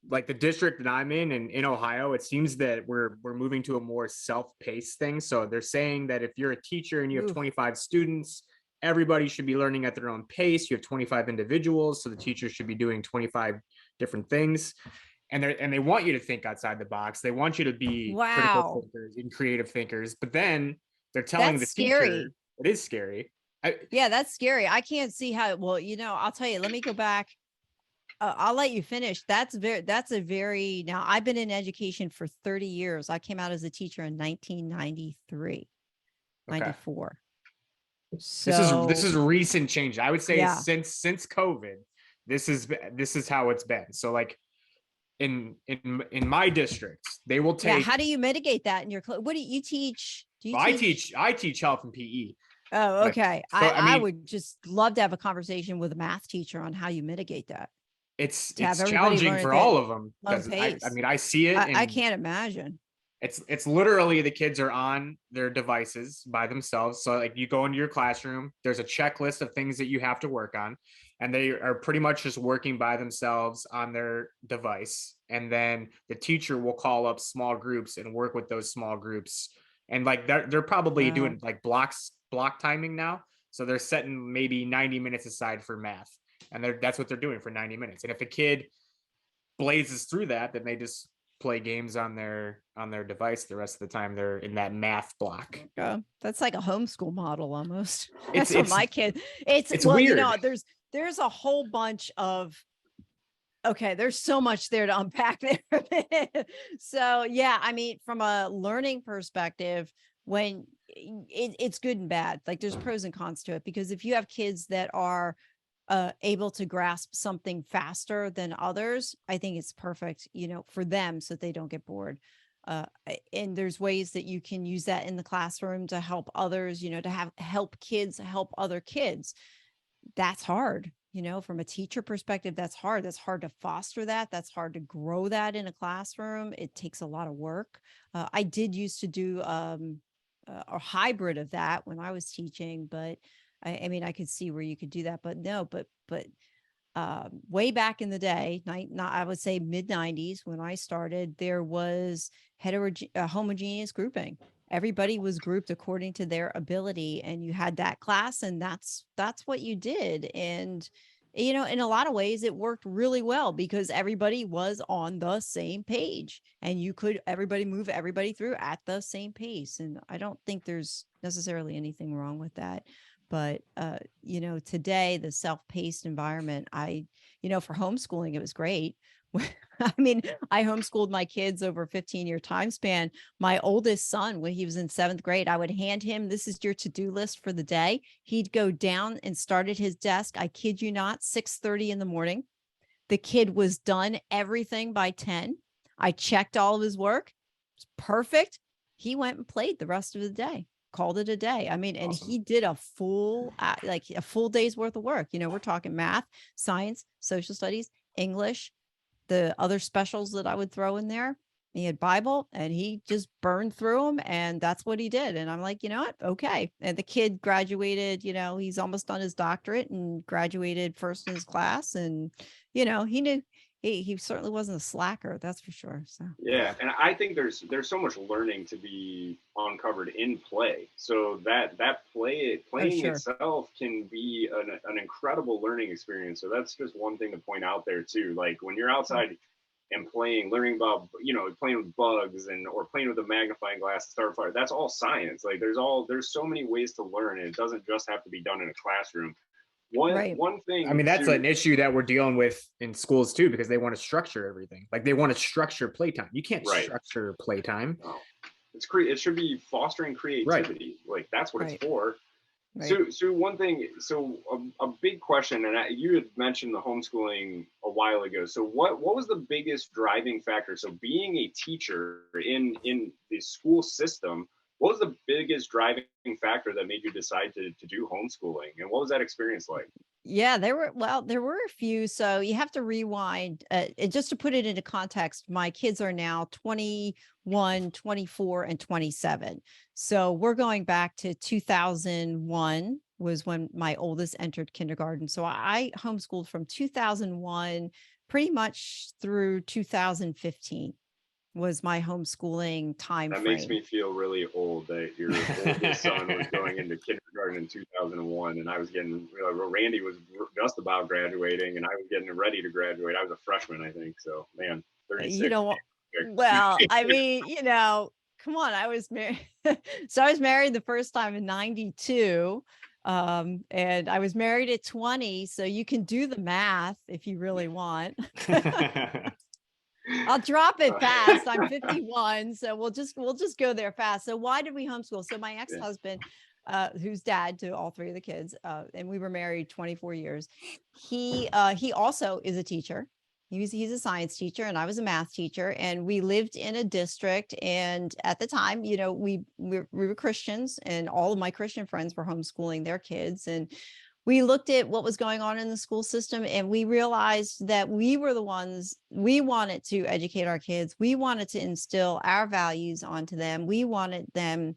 S2: the district that I'm in Ohio, it seems that we're moving to a more self-paced thing. So they're saying that if you're a teacher and you have 25 students, everybody should be learning at their own pace. You have 25 individuals, so the teacher should be doing 25 different things. And they want you to think outside the box. They want you to be critical thinkers and creative thinkers. But then they're telling
S4: That's
S2: the teacher, it is scary.
S4: Yeah, that's scary. I can't see how. Well, I'll tell you. Let me go back. I'll let you finish. Now I've been in education for 30 years. I came out as a teacher in 1993, 94. So
S2: this is recent change. I would say
S4: Yeah.
S2: since COVID, this is how it's been. So like in my district, they will take.
S4: How do you mitigate that in your what do you teach?
S2: I teach health and PE.
S4: Oh, okay.
S2: So,
S4: I would just love to have a conversation with a math teacher on how you mitigate that.
S2: It's challenging for all of them. I see it.
S4: I can't imagine.
S2: It's literally the kids are on their devices by themselves. So like you go into your classroom, there's a checklist of things that you have to work on, and they are pretty much just working by themselves on their device. And then the teacher will call up small groups and work with those small groups. And like they're probably doing like block timing now. So they're setting maybe 90 minutes aside for math. And that's what they're doing for 90 minutes. And if a kid blazes through that, then they just play games on their device the rest of the time they're in that math block.
S4: That's like a homeschool model almost.
S2: It's
S4: my kid. It's
S2: weird.
S4: There's a whole bunch of. Okay, there's so much there to unpack there. So yeah, I mean, from a learning perspective, when it's good and bad, like there's pros and cons to it, because if you have kids that are able to grasp something faster than others, I think it's perfect, for them, so that they don't get bored. And there's ways that you can use that in the classroom to help others, to help kids help other kids. That's hard. From a teacher perspective, that's hard. That's hard to foster that. That's hard to grow that in a classroom. It takes a lot of work. I did used to do a hybrid of that when I was teaching, but I mean, I could see where you could do that, but no, but way back in the day, I would say mid 90s, when I started, there was homogeneous grouping. Everybody was grouped according to their ability, and you had that class, and that's what you did. And, in a lot of ways it worked really well because everybody was on the same page, and everybody move everybody through at the same pace. And I don't think there's necessarily anything wrong with that. But, today, the self-paced environment, for homeschooling, it was great. I mean, I homeschooled my kids over a 15-year time span. My oldest son, when he was in 7th grade, I would hand him, this is your to-do list for the day. He'd go down and start at his desk. I kid you not, 6:30 in the morning. The kid was done everything by 10. I checked all of his work. It's perfect. He went and played the rest of the day, called it a day. I mean, and
S2: Awesome.
S4: he did a full, like a full day's worth of work. You know, we're talking math, science, social studies, English, the other specials that I would throw in there. He had Bible and he just burned through them, and that's what he did. And I'm like, you know what? Okay. And the kid graduated, you know, he's almost done his doctorate and graduated first in his class. And, you know, he knew he certainly wasn't a slacker. That's for sure. So,
S3: Yeah, and I think there's so much learning to be uncovered in play. So that playing
S4: sure.
S3: itself can be an incredible learning experience. So that's just one thing to point out there too. Like when you're outside and playing, learning about, you know, playing with bugs or playing with a magnifying glass to start a fire. That's all science. Like there's so many ways to learn, and it doesn't just have to be done in a classroom.
S4: right.
S3: One thing,
S2: I mean, that's an issue that we're dealing with in schools too, because they want to structure everything. Like they want to structure playtime. You can't
S3: Right.
S2: structure playtime.
S3: No. It should be fostering creativity. Like that's what
S4: Right.
S3: it's for.
S4: Right.
S3: So one thing, a big question, and you had mentioned the homeschooling a while ago. So what was the biggest driving factor? So being a teacher in the school system, what was the biggest driving factor that made you decide to do homeschooling? And what was that experience like?
S4: Yeah, there were a few. So you have to rewind. Just to put it into context, my kids are now 21, 24, and 27. So we're going back to 2001 was when my oldest entered kindergarten. So I homeschooled from 2001 pretty much through 2015 was my homeschooling time
S3: That
S4: frame.
S3: makes me feel really old that your oldest son was going into kindergarten in 2001, and I was getting, Randy was just about graduating, and I was getting ready to graduate. I was a freshman, I think. So, man, 36.
S4: You know, well, I mean, you know, come on, I was married. So I was married the first time in 92. And I was married at 20. So you can do the math if you really want. I'll drop it fast. I'm 51. So we'll just go there fast. So why did we homeschool? So my ex-husband, who's dad to all three of the kids, and we were married 24 years. He also is a teacher. He's a science teacher and I was a math teacher, and we lived in a district. And at the time, you know, we were Christians, and all of my Christian friends were homeschooling their kids. And we looked at what was going on in the school system, and we realized that we were the ones, we wanted to educate our kids. We wanted to instill our values onto them. We wanted them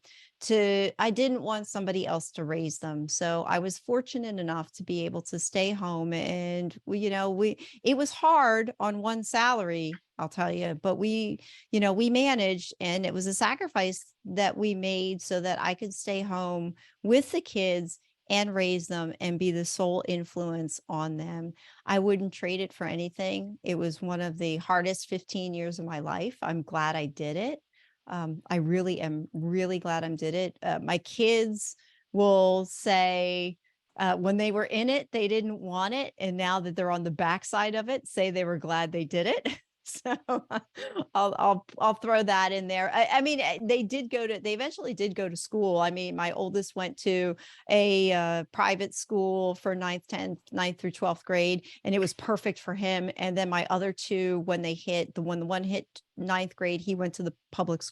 S4: I didn't want somebody else to raise them. So I was fortunate enough to be able to stay home, and it was hard on one salary, I'll tell you, but we managed, and it was a sacrifice that we made so that I could stay home with the kids and raise them and be the sole influence on them. I wouldn't trade it for anything. It was one of the hardest 15 years of my life. I'm glad I did it. I really am really glad I did it. My kids will say when they were in it, they didn't want it. And now that they're on the backside of it, say they were glad they did it. So I'll throw that in there. I mean, they eventually did go to school. I mean, my oldest went to a private school for 9th through 12th grade, and it was perfect for him. And then my other two, when the one hit 9th grade, he went to the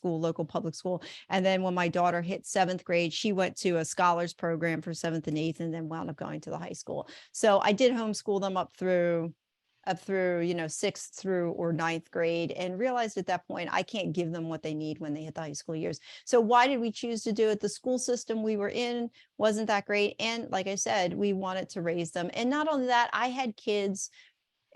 S4: local public school. And then when my daughter hit 7th grade, she went to a scholars program for 7th and 8th, and then wound up going to the high school. So I did homeschool them up through 6th through or 9th grade, and realized at that point I can't give them what they need when they hit the high school years. So why did we choose to do it? The school system we were in wasn't that great, and like I said, we wanted to raise them. And not only that, I had kids,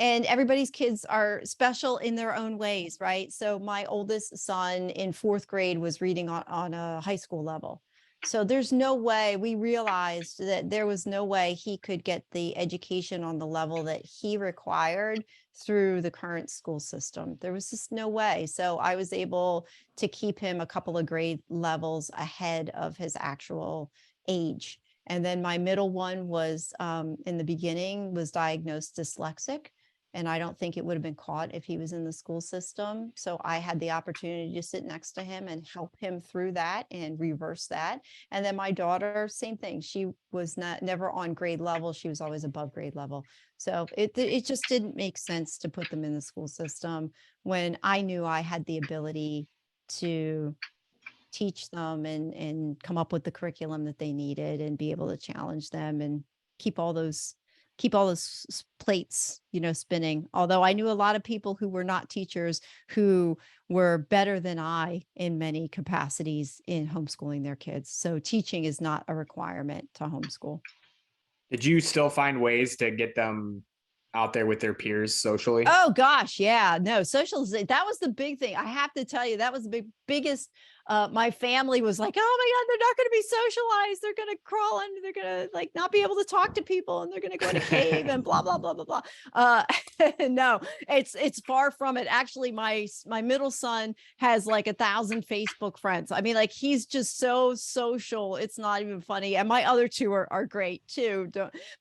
S4: and everybody's kids are special in their own ways, right? So my oldest son in 4th grade was reading on a high school level. So there's no way, we realized that there was no way he could get the education on the level that he required through the current school system. There was just no way. So I was able to keep him a couple of grade levels ahead of his actual age. And then my middle one was in the beginning was diagnosed dyslexic. And I don't think it would have been caught if he was in the school system. So I had the opportunity to sit next to him and help him through that and reverse that. And then my daughter, same thing. She was never on grade level. She was always above grade level. So it just didn't make sense to put them in the school system when I knew I had the ability to teach them and come up with the curriculum that they needed and be able to challenge them and keep all those plates, spinning. Although I knew a lot of people who were not teachers who were better than I in many capacities in homeschooling their kids. So teaching is not a requirement to homeschool.
S2: Did you still find ways to get them out there with their peers socially?
S4: Oh gosh, yeah. No, socialization. That was the big thing. I have to tell you, that was the biggest. My family was like, oh my God, they're not going to be socialized. They're going to crawl under, they're going to not be able to talk to people, and they're going to go in a cave and blah, blah, blah, blah, blah. No, it's far from it. Actually, my middle son has like 1,000 Facebook friends. I mean, like, he's just so social. It's not even funny. And my other two are great too.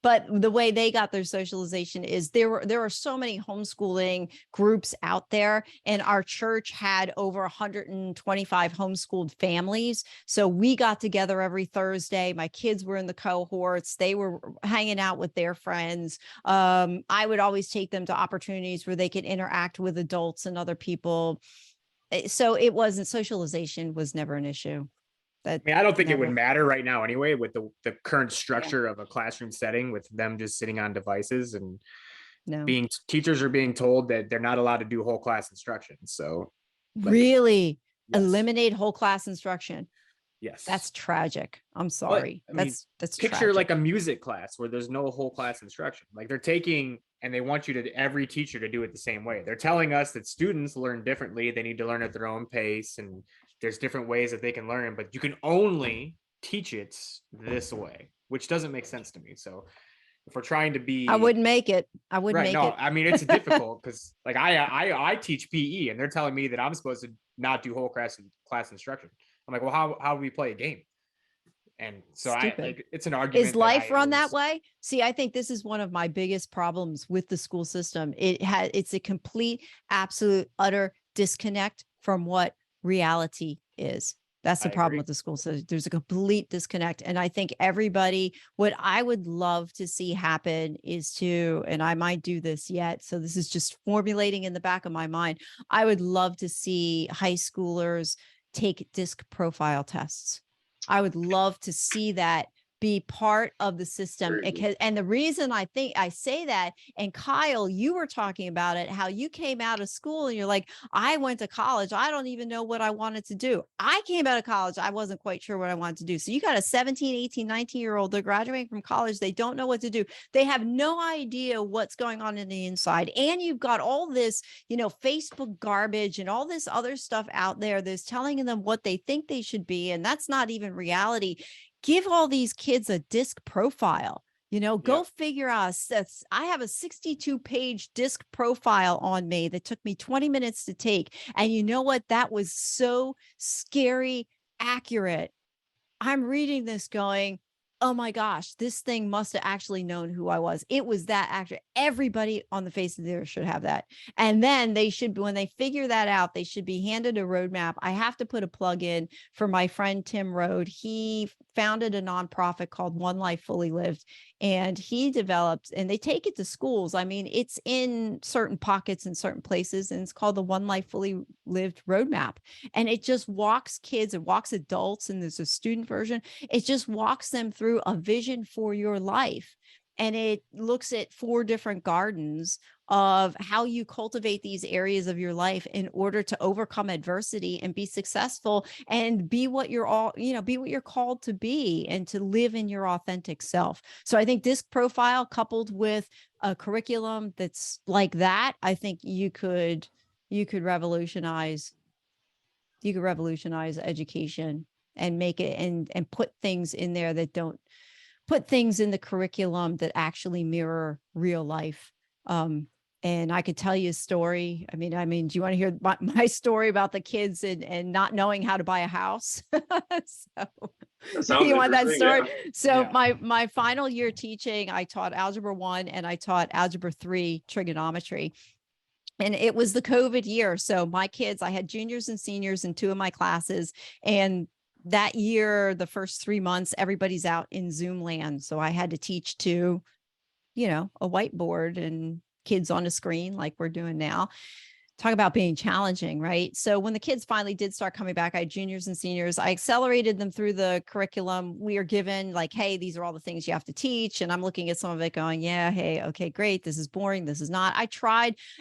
S4: But the way they got their socialization is there are so many homeschooling groups out there, and our church had over 125 homeschooled families. So we got together every Thursday. My kids were in the cohorts. They were hanging out with their friends. I would always take them to opportunities where they could interact with adults and other people. So it wasn't, socialization was never an issue.
S2: I mean, I don't think it would matter right now anyway, with the current structure of a classroom setting, with them just sitting on devices and teachers are being told that they're not allowed to do whole class instruction. So
S4: really?
S2: Yes.
S4: Eliminate whole class instruction.
S2: Yes.
S4: That's tragic. I'm sorry.
S2: But,
S4: that's
S2: picture
S4: tragic.
S2: like a music class where there's no whole class instruction. Like, they're taking, and they want every teacher to do it the same way. They're telling us that students learn differently. They need to learn at their own pace, and there's different ways that they can learn, but you can only teach it this way, which doesn't make sense to me. So if we're trying to be,
S4: I wouldn't make it. I wouldn't make it.
S2: I mean, it's difficult because like I teach PE, and they're telling me that I'm supposed to not do whole class instruction. I'm like, well, how do we play a game? And so it's an argument.
S4: Is life run that way? See, I think this is one of my biggest problems with the school system. It's a complete, absolute, utter disconnect from what reality is. That's the problem with the school system. There's a complete disconnect. And I think what I would love to see happen is and I might do this yet, so this is just formulating in the back of my mind. I would love to see high schoolers take disc profile tests. I would love to see that be part of the system. And the reason I think I say that, and Kyle, you were talking about it, how you came out of school and you're like, I went to college. I don't even know what I wanted to do. I came out of college. I wasn't quite sure what I wanted to do. So you got a 17, 18, 19-year-old, they're graduating from college. They don't know what to do. They have no idea what's going on in the inside. And you've got all this, Facebook garbage and all this other stuff out there that's telling them what they think they should be. And that's not even reality. Give all these kids a disc profile, go figure out. I have a 62-page disc profile on me that took me 20 minutes to take. And you know what? That was so scary accurate. I'm reading this going, oh my gosh, this thing must have actually known who I was. It was that accurate. Everybody on the face of the earth should have that. And then when they figure that out, they should be handed a roadmap. I have to put a plug in for my friend, Tim Rode. He founded a nonprofit called One Life Fully Lived. And he developed, and they take it to schools. I mean, it's in certain pockets in certain places, and it's called the One Life Fully Lived Roadmap. And it just walks kids, it walks adults, and there's a student version. It just walks them through a vision for your life. And it looks at 4 different gardens of how you cultivate these areas of your life in order to overcome adversity and be successful and be what you're called to be and to live in your authentic self. So I think disc profile coupled with a curriculum that's like that, I think you could revolutionize education and make it and put things in there that don't put things in the curriculum that actually mirror real life. And I could tell you a story. I mean, do you want to hear my story about the kids and not knowing how to buy a house? So
S3: That sounds
S4: You want that
S3: interesting,
S4: story? So
S2: Yeah.
S4: my final year teaching, I taught algebra 1 and I taught algebra 3 trigonometry. And it was the COVID year. So my kids, I had juniors and seniors in 2 of my classes. And that year, the first 3 months, everybody's out in Zoom land. So I had to teach to, a whiteboard and kids on a screen like we're doing now. Talk about being challenging, right? So when the kids finally did start coming back, I had juniors and seniors. I accelerated them through the curriculum. We are given like, hey, these are all the things you have to teach. And I'm looking at some of it going, yeah, hey, okay, great. This is boring. This is not.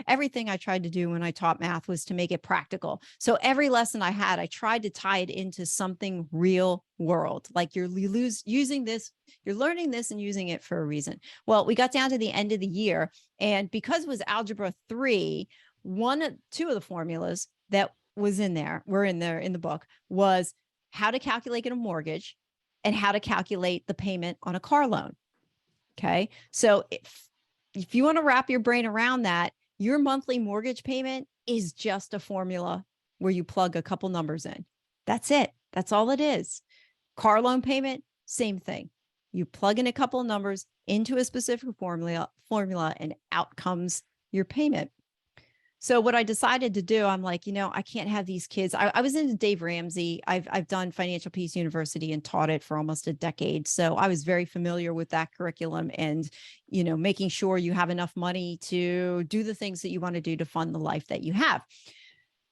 S4: Everything I tried to do when I taught math was to make it practical. So every lesson I had, I tried to tie it into something real world. Like you're using this, you're learning this and using it for a reason. Well, we got down to the end of the year. And because it was algebra 3, two of the formulas that were in the book was how to calculate a mortgage and how to calculate the payment on a car loan. Okay. So if you want to wrap your brain around that, your monthly mortgage payment is just a formula where you plug a couple numbers in. That's it. That's all it is. Car loan payment, same thing. You plug in a couple of numbers into a specific formula and out comes your payment. So what I decided to do, I'm like, I can't have these kids. I was into Dave Ramsey. I've done Financial Peace University and taught it for almost a decade. So I was very familiar with that curriculum and, making sure you have enough money to do the things that you want to do to fund the life that you have.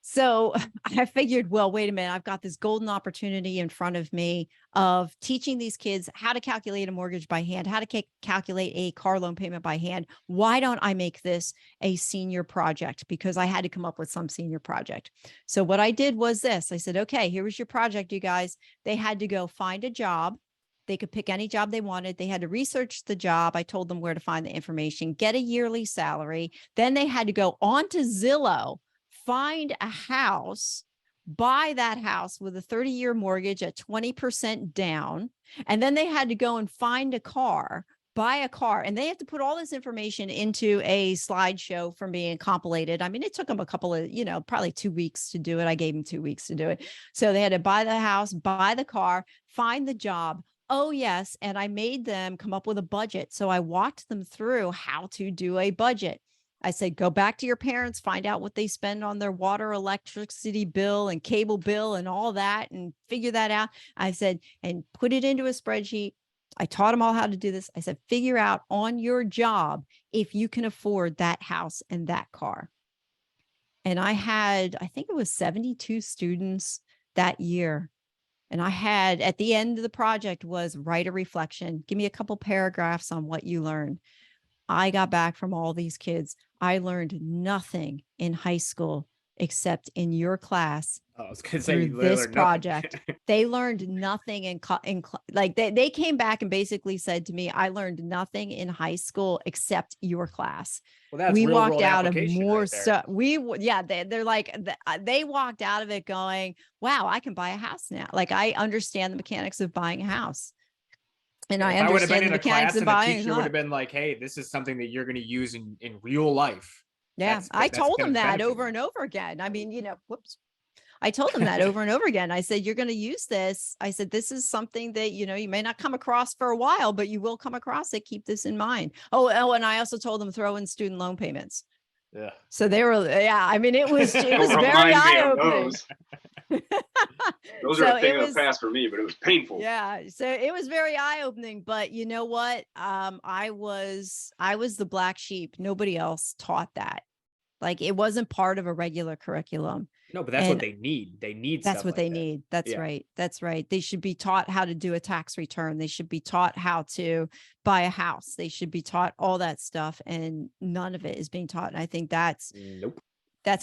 S4: So I figured, well, wait a minute, I've got this golden opportunity in front of me of teaching these kids how to calculate a mortgage by hand, how to calculate a car loan payment by hand. Why don't I make this a senior project? Because I had to come up with some senior project. So what I did was this. I said, okay, here was your project, you guys. They had to go find a job. They could pick any job they wanted. They had to research the job. I told them where to find the information, get a yearly salary. Then they had to go onto Zillow, find a house, buy that house with a 30-year mortgage at 20% down. And then they had to go and find a car, buy a car, and they have to put all this information into a slideshow from being compilated. I mean, it took them a couple of, probably 2 weeks to do it. I gave them 2 weeks to do it. So they had to buy the house, buy the car, find the job. Oh, yes. And I made them come up with a budget. So I walked them through how to do a budget. I said, go back to your parents, find out what they spend on their water, electricity bill and cable bill and all that, and figure that out. I said, and put it into a spreadsheet. I taught them all how to do this. I said, figure out on your job if you can afford that house and that car. And I think it was 72 students that year. And I had, at the end of the project was write a reflection. Give me a couple paragraphs on what you learned. I got back from all these kids. I learned nothing in high school except in your class.
S2: I was going to say
S4: this project. They learned nothing they came back and basically said to me, I learned nothing in high school except your class.
S2: Well, that's
S4: we
S2: real
S4: walked
S2: world
S4: out of
S2: application
S4: more
S2: right there.
S4: stuff. They're like, they walked out of it going, wow, I can buy a house now. Like I understand the mechanics of buying a house. And I understand the mechanics of buying.
S2: The teacher would have been like, hey, this is something that you're going to use in real life.
S4: Yeah, I told them that over and over again. I mean, I told them that over and over again. I said, you're going to use this. I said, this is something that, you may not come across for a while, but you will come across it. Keep this in mind. Oh, and I also told them throw in student loan payments.
S2: Yeah.
S4: So they were, I mean, it was very eye-opening.
S3: Those are a thing of the past for me, but it was painful.
S4: Yeah. So it was very eye-opening, but you know what? I was the black sheep. Nobody else taught that. Like it wasn't part of a regular curriculum.
S2: No, but that's what they need. They need
S4: that's
S2: stuff
S4: what
S2: like
S4: they
S2: that.
S4: need. That's right. That's right. They should be taught how to do a tax return. They should be taught how to buy a house. They should be taught all that stuff. And none of it is being taught. And I think that's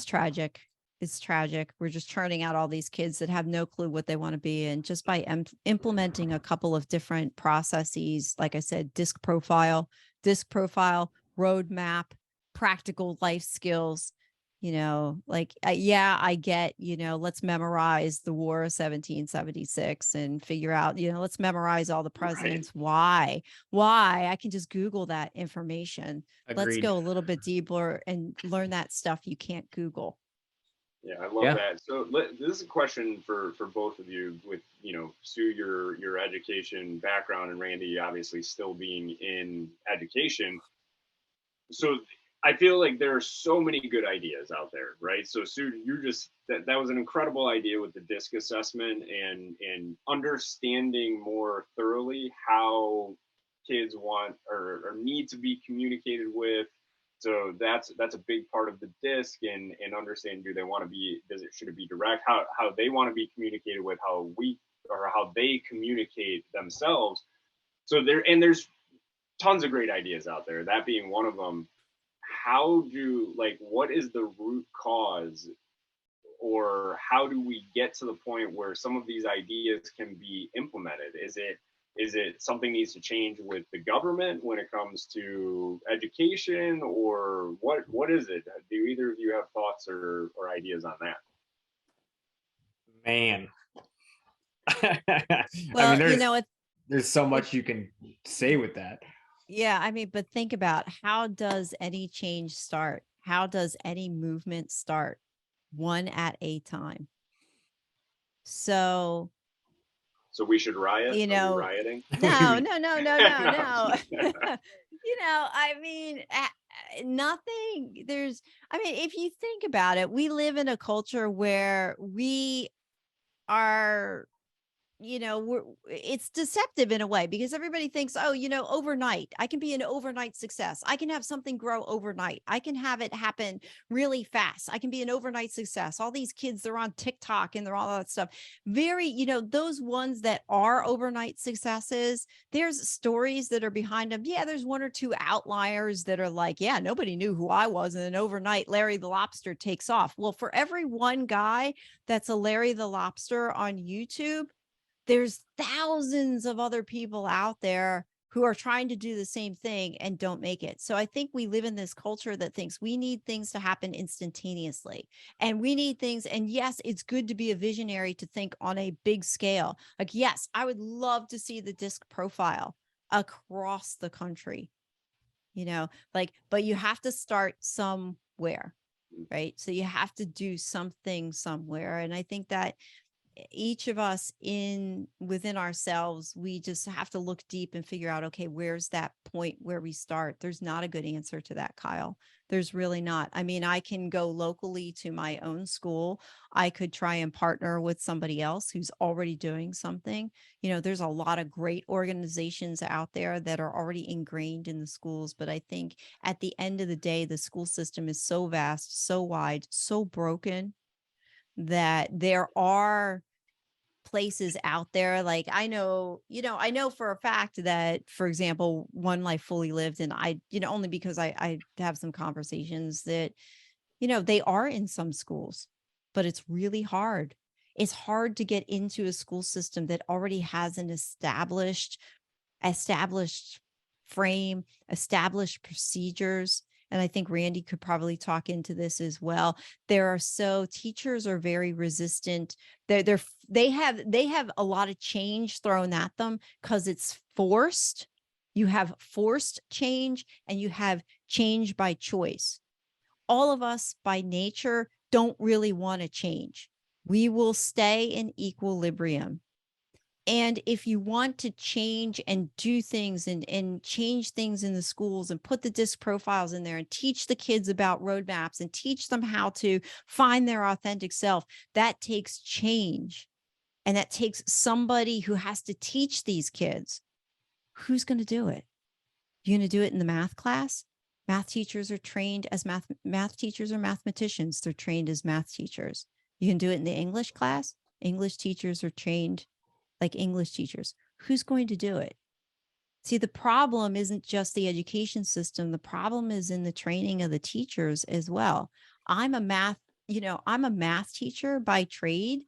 S4: tragic. It's tragic. We're just churning out all these kids that have no clue what they want to be. And just by implementing a couple of different processes, like I said, disc profile, roadmap, practical life skills, I get, let's memorize the War of 1776 and figure out, let's memorize all the presidents. Right. Why? I can just Google that information. Agreed. Let's go a little bit deeper and learn that stuff you can't Google.
S3: Yeah, I love that. So this is a question for both of you with, Sue, your education background, and Randy obviously still being in education. So I feel like there are so many good ideas out there, right? So Sue, that was an incredible idea with the DISC assessment and understanding more thoroughly how kids want or need to be communicated with. So that's a big part of the DISC, and understanding, should it be direct, how they want to be communicated with, how they communicate themselves. So there's tons of great ideas out there, that being one of them. What is the root cause, or how do we get to the point where some of these ideas can be implemented? Is it something needs to change with the government when it comes to education, or what is it? Do either of you have thoughts or ideas on that?
S2: Man.
S4: Well,
S2: I mean, there's so much you can say with that.
S4: Yeah, I mean, but think about, how does any change start? How does any movement start? One at a time. So
S3: we should riot?
S4: Are we
S3: rioting?
S4: No. I mean, nothing. If you think about it, we live in a culture where we are, it's deceptive in a way, because everybody thinks, overnight, I can be an overnight success. I can have something grow overnight. I can have it happen really fast. I can be an overnight success. All these kids, they're on TikTok and they're all that stuff. Those ones that are overnight successes, there's stories that are behind them. Yeah, there's one or two outliers that are like, yeah, nobody knew who I was. And then overnight, Larry the Lobster takes off. Well, for every one guy that's a Larry the Lobster on YouTube, there's thousands of other people out there who are trying to do the same thing and don't make it. So I think we live in this culture that thinks we need things to happen instantaneously, and we need things. And yes, it's good to be a visionary, to think on a big scale. Like, yes, I would love to see the DISC profile across the country, but you have to start somewhere, right? So you have to do something somewhere. And I think that each of us within ourselves, we just have to look deep and figure out, okay, where's that point where we start? There's not a good answer to that, Kyle. There's really not. I mean, I can go locally to my own school. I could try and partner with somebody else who's already doing something. There's a lot of great organizations out there that are already ingrained in the schools. But I think at the end of the day, the school system is so vast, so wide, so broken, that there are places out there. Like, I know for a fact that, for example, One Life Fully Lived, and I, only because I have some conversations that, they are in some schools, but it's really hard. It's hard to get into a school system that already has an established frame, established procedures. And I think Randy could probably talk into this as well. Teachers are very resistant. They have a lot of change thrown at them because it's forced. You have forced change and you have change by choice. All of us by nature don't really want to change. We will stay in equilibrium. And if you want to change and do things and change things in the schools and put the DISC profiles in there and teach the kids about roadmaps and teach them how to find their authentic self, that takes change. And that takes somebody who has to teach these kids. Who's going to do it? You're going to do it in the math class? Math teachers are trained as math teachers or mathematicians. They're trained as math teachers. You can do it in the English class. English teachers are trained like English teachers. Who's going to do it? See, the problem isn't just the education system. The problem is in the training of the teachers as well. I'm a math teacher by trade.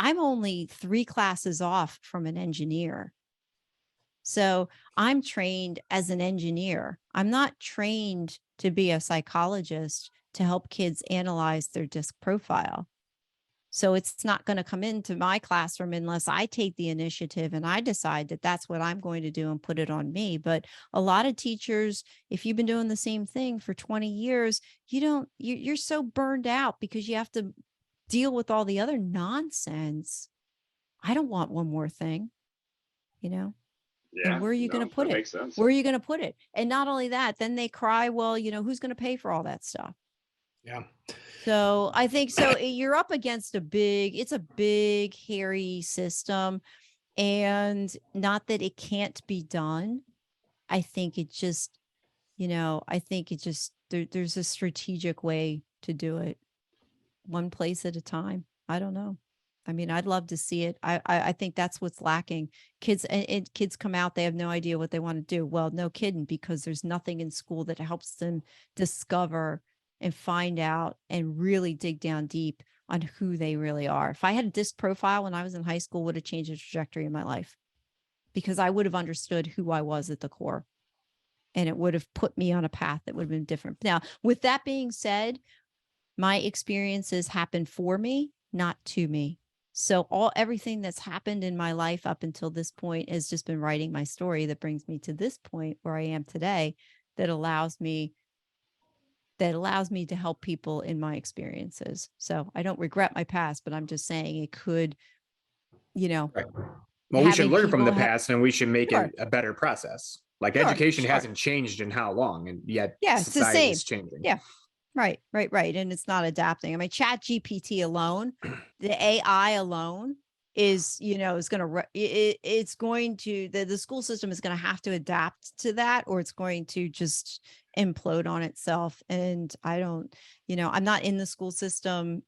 S4: I'm only 3 classes off from an engineer. So I'm trained as an engineer. I'm not trained to be a psychologist to help kids analyze their DISC profile. So it's not going to come into my classroom unless I take the initiative and I decide that that's what I'm going to do and put it on me. But a lot of teachers, if you've been doing the same thing for 20 years, you're so burned out because you have to deal with all the other nonsense. I don't want one more thing, you know?
S3: Yeah.
S4: And where are you going to put
S3: that
S4: it?
S3: makes sense.
S4: Where are you going to put it? And not only that, then they cry, well, you know, who's going to pay for all that stuff?
S2: Yeah.
S4: So I think so you're up against it's a big, hairy system. And not that it can't be done. I think it just, there's a strategic way to do it, one place at a time. I don't know. I mean, I'd love to see it. I think that's what's lacking. Kids and kids come out, they have no idea what they want to do. Well, no kidding, because there's nothing in school that helps them discover and find out and really dig down deep on who they really are. If I had a disc profile when I was in high school, would have changed the trajectory of my life, because I would have understood who I was at the core, and it would have put me on a path that would have been different. Now, with that being said, my experiences happen for me, not to me. So everything that's happened in my life up until this point has just been writing my story that brings me to this point where I am today, that allows me to help people in my experiences. So I don't regret my past, but I'm just saying it could,
S2: Right. Well, we should learn from the past, and we should make
S4: Sure.
S2: it a better process. Like
S4: Sure,
S2: education
S4: sure.
S2: hasn't changed in how long, and yet
S4: It's the
S2: society
S4: same.
S2: is changing.
S4: Yeah. Right. And it's not adapting. I mean, Chat GPT alone, the AI alone is, is going to, it's going to, the school system is going to have to adapt to that, or it's going to just implode on itself. And I don't, I'm not in the school system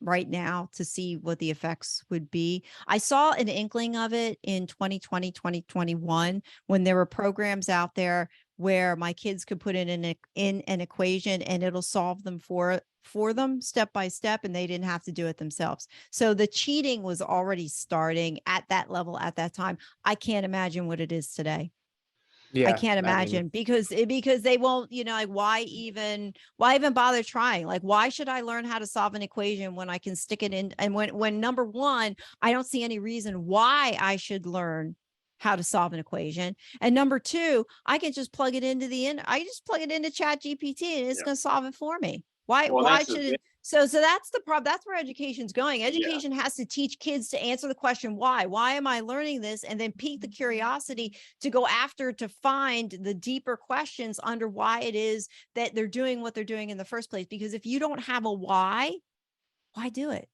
S4: right now to see what the effects would be. I saw an inkling of it in 2020, 2021, when there were programs out there where my kids could put in an equation and it'll solve them for them step by step, and they didn't have to do it themselves. So the cheating was already starting at that level at that time. I can't imagine what it is today.
S2: Yeah,
S4: I can't imagine, because they won't, like, why even bother trying? Like, why should I learn how to solve an equation when I can stick it in? And when number one, I don't see any reason why I should learn how to solve an equation. And number two, I can just plug it into plug it into Chat GPT and it's going to solve it for me. Why should it? So that's the problem. That's where education's going. Education has to teach kids to answer the question, why am I learning this? And then pique the curiosity to go after, to find the deeper questions under why it is that they're doing what they're doing in the first place. Because if you don't have a why do it?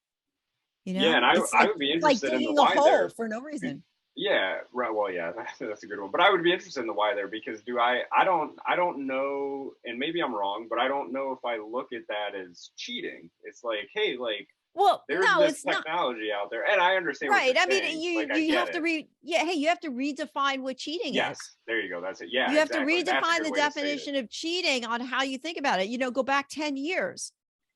S3: Yeah, and I would be interested in the why there
S4: for no reason.
S3: Yeah, right. Well, yeah, that's a good one. But I would be interested in the why there, because I don't know, and maybe I'm wrong, but I don't know if I look at that as cheating. It's like, hey, like,
S4: well,
S3: there's this technology out there, and I understand.
S4: Right.
S3: What you're
S4: I
S3: saying.
S4: mean, you have to read. Yeah. Hey, you have to redefine what cheating is.
S3: Yes, there you go. That's it. Yeah.
S4: You have to redefine the definition of cheating on how you think about it. Go back 10 years.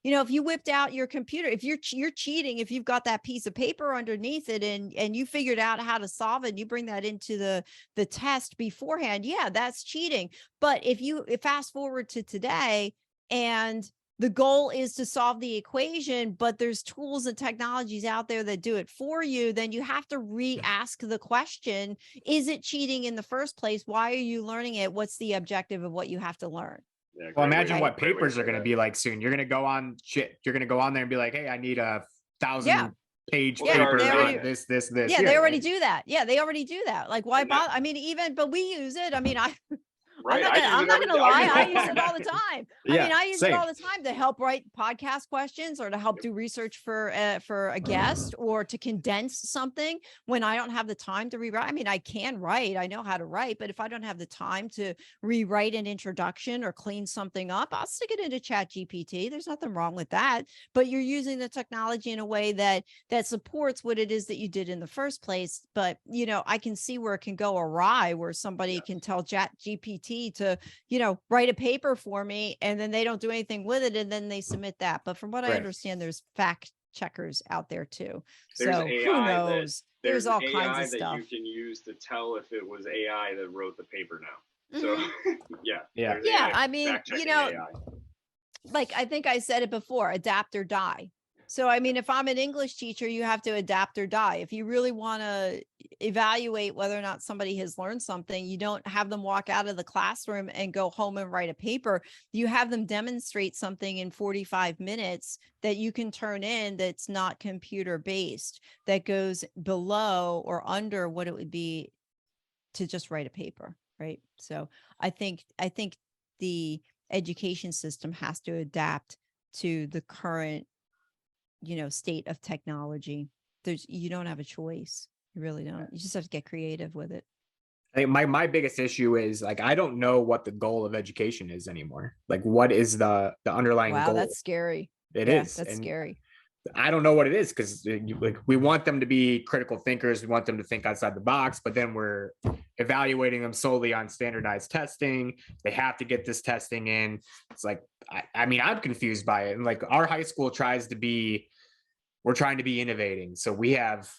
S4: If you whipped out your computer, if you're cheating, if you've got that piece of paper underneath it and you figured out how to solve it, and you bring that into the test beforehand, yeah, that's cheating. But if you fast forward to today, and the goal is to solve the equation, but there's tools and technologies out there that do it for you, then you have to re-ask the question, is it cheating in the first place? Why are you learning it? What's the objective of what you have to learn?
S3: Yeah,
S2: well, imagine what papers are going to be like soon. You're going to go on You're going to go on there and be like, hey, I need a 1,000-page paper on this.
S4: Yeah, they already do that. Yeah, they already do that. Like, why bother? I mean, but we use it. I mean, I'm not gonna lie. I use it all the time. I use it all the time to help write podcast questions, or to help do research for a guest, or to condense something when I don't have the time to rewrite. I mean, I can write. I know how to write, but if I don't have the time to rewrite an introduction or clean something up, I'll stick it into Chat GPT. There's nothing wrong with that. But you're using the technology in a way that supports what it is that you did in the first place. But I can see where it can go awry, where somebody can tell Chat GPT to write a paper for me, and then they don't do anything with it, and then they submit that. But from what I understand, there's fact checkers out there too.
S3: There's
S4: so
S3: AI
S4: who knows? There's all
S3: AI
S4: kinds of
S3: that
S4: stuff
S3: you can use to tell if it was AI that wrote the paper now. So
S2: yeah.
S4: I mean,
S3: AI.
S4: like I think I said it before, adapt or die. So, I mean, if I'm an English teacher, you have to adapt or die. If you really want to, evaluate whether or not somebody has learned something. You don't have them walk out of the classroom and go home and write a paper. You have them demonstrate something in 45 minutes that you can turn in that's not computer based, that goes below or under what it would be to just write a paper, right? So I think the education system has to adapt to the current, state of technology. You don't have a choice. You really don't. You just have to get creative with it.
S2: I think my biggest issue is like, I don't know what the goal of education is anymore. Like, what is the underlying
S4: Wow,
S2: goal?
S4: that's scary.
S2: It
S4: Yeah,
S2: is.
S4: that's
S2: And
S4: scary.
S2: I don't know what it is, because like, we want them to be critical thinkers. We want them to think outside the box, but then we're evaluating them solely on standardized testing. They have to get this testing in. It's like, I mean, I'm confused by it. And like, our high school we're trying to be innovating. So we have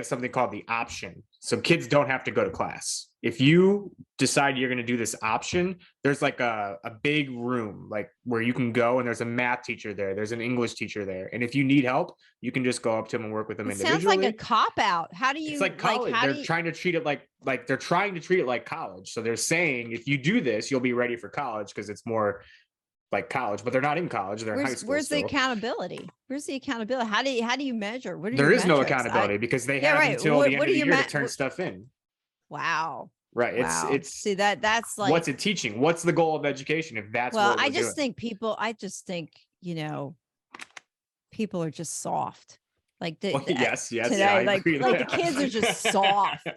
S2: something called the option. So kids don't have to go to class. If you decide you're going to do this option, there's like a big room, like where you can go, and there's a math teacher there. There's an English teacher there. And if you need help, you can just go up to them and work with them individually.
S4: Sounds like a cop out. How do you,
S2: it's like college.
S4: how
S2: They're trying to treat it like they're trying to treat it like college. So they're saying, if you do this, you'll be ready for college, because it's more like college, but they're not in college. They're in high school.
S4: Where's the
S2: still.
S4: accountability? Where's the accountability? How do you measure? What are
S2: There
S4: your
S2: is no
S4: metrics?
S2: accountability, because they
S4: Yeah,
S2: have
S4: right.
S2: until
S4: What-
S2: the end
S4: what
S2: of
S4: do
S2: the
S4: you
S2: year
S4: ma-
S2: to turn
S4: what-
S2: stuff in.
S4: Wow.
S2: Right.
S4: Wow.
S2: It's
S4: See, that's like,
S2: what's it teaching? What's the goal of education if that's
S4: well,
S2: what we're
S4: I just
S2: doing?
S4: think people are just soft. Like
S2: Yes,
S4: today,
S2: I
S4: like
S2: agree
S4: the
S2: there.
S4: kids are just soft,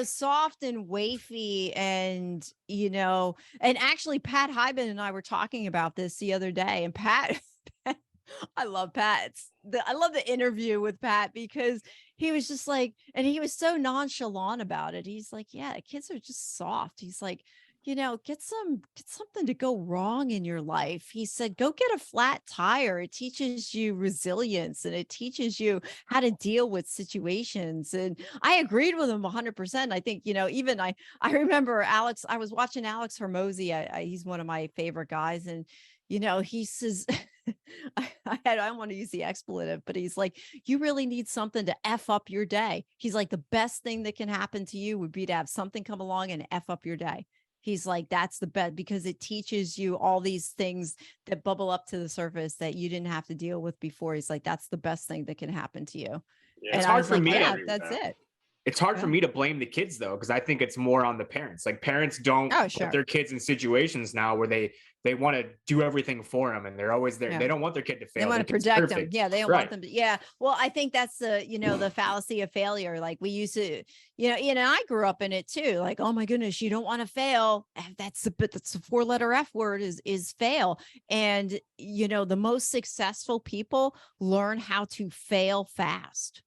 S4: soft and wafy, and and actually Pat Hyben and I were talking about this the other day, and Pat, I love Pat. I love the interview with Pat, because he was just like, and he was so nonchalant about it. He's like, yeah, kids are just soft. He's like, get something to go wrong in your life. He said, go get a flat tire. It teaches you resilience, and it teaches you how to deal with situations. And I agreed with him 100%. I think, even I remember Alex, I was watching Alex Hormozy. He's one of my favorite guys. And, he says, I don't want to use the expletive, but he's like, you really need something to F up your day. He's like, the best thing that can happen to you would be to have something come along and F up your day. He's like, that's the best, because it teaches you all these things that bubble up to the surface that you didn't have to deal with before. He's like, that's the best thing that can happen to you.
S3: Yeah,
S4: And
S2: it's
S4: I
S2: hard
S4: was
S2: for
S4: like,
S2: me to
S4: yeah,
S2: agree with
S4: that's
S2: that.
S4: it.
S2: It's hard for
S4: Yeah.
S2: me to blame the kids, though, because I think it's more on the parents. Like, parents don't
S4: Oh, sure.
S2: put their kids in situations now where they want to do everything for them, and they're always there.
S4: Yeah.
S2: They don't want their kid to fail.
S4: They want to
S2: Their kid's
S4: protect them.
S2: perfect.
S4: Yeah, they don't
S2: Right.
S4: want them to. Yeah. Well, I think that's the, the fallacy of failure. Like, we used to, I grew up in it too. Like, oh my goodness, you don't want to fail. That's the 4-letter F word is fail. And, the most successful people learn how to fail fast.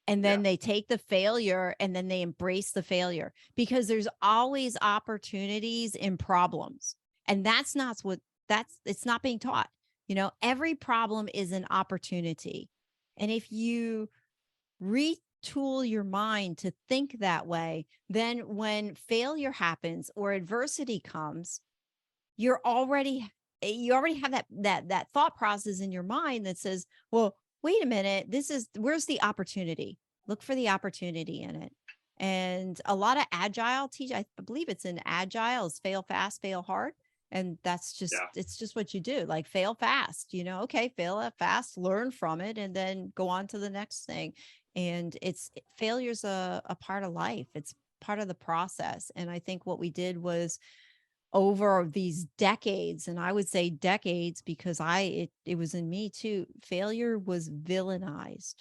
S4: And then they take the failure and then they embrace the failure, because there's always opportunities in problems. And it's not being taught. Every problem is an opportunity. And if you retool your mind to think that way, then when failure happens or adversity comes, you already have that thought process in your mind that says, well, wait a minute, where's the opportunity? Look for the opportunity in it. And a lot of agile I believe it's in agile, is fail fast, fail hard. And that's just, it's just what you do. Like, fail fast, okay, fail fast, learn from it, and then go on to the next thing. And failure's a part of life. It's part of the process. And I think what we did was, over these decades, and I would say decades, because it was in me too, failure was villainized.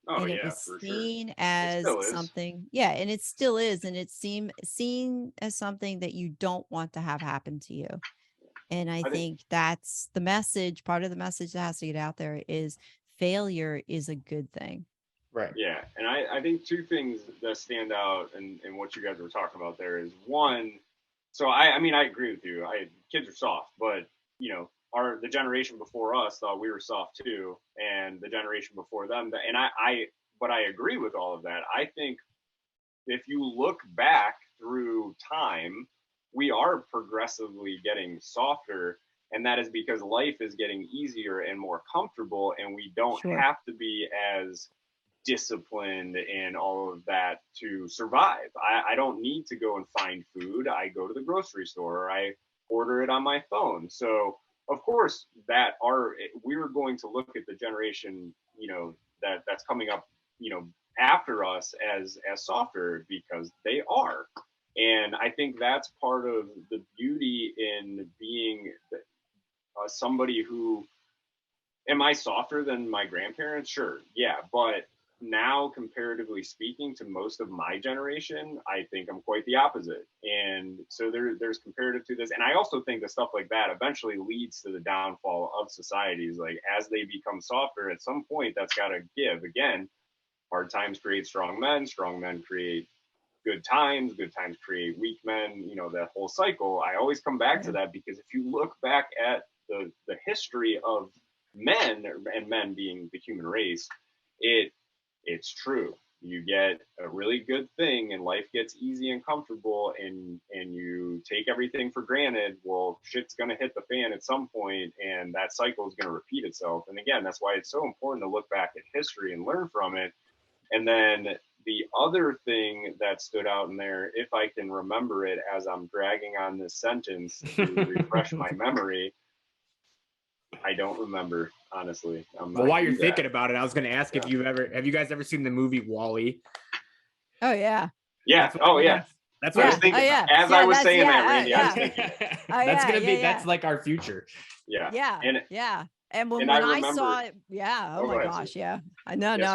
S3: Oh,
S4: and
S3: yeah,
S4: it was
S3: for
S4: seen
S3: sure.
S4: as
S3: still is.
S4: something, and it still is, and it's seen as something that you don't want to have happen to you. And I think that's the message. Part of the message that has to get out there is failure is a good thing.
S2: Right.
S3: Yeah. And I think two things that stand out in what you guys were talking about there is, one, so I mean, I agree with you. Kids are soft, but the generation before us thought we were soft too, and the generation before them. And but I agree with all of that. I think if you look back through time, we are progressively getting softer, and that is because life is getting easier and more comfortable, and we don't
S4: Sure.
S3: have to be as disciplined and all of that to survive. I don't need to go and find food. I go to the grocery store, or I order it on my phone. So of course we're going to look at the generation, that's coming up, after us as softer, because they are. And I think that's part of the beauty in being somebody who, am I softer than my grandparents? Sure. Yeah. But now, comparatively speaking to most of my generation, I think I'm quite the opposite. And so there's comparative to this. And I also think that stuff like that eventually leads to the downfall of societies. Like, as they become softer, at some point, that's got to give. Again, hard times create strong men create good times create weak men, that whole cycle. I always come back to that, because if you look back at the history of men, and men being the human race, it's true. You get a really good thing and life gets easy and comfortable, and you take everything for granted. Well, shit's going to hit the fan at some point, and that cycle is going to repeat itself. And again, that's why it's so important to look back at history and learn from it. And then the other thing that stood out in there, if I can remember it as I'm dragging on this sentence to refresh my memory, I don't remember, honestly.
S2: Well, while you're thinking about it, I was going to ask if have you guys ever seen the movie WALL-E?
S4: Oh yeah.
S3: Yeah. That's what I was thinking. As I was saying that, Randy, I was thinking.
S2: That's going to be, that's like our future.
S4: Yeah. And when I saw it, oh my gosh, I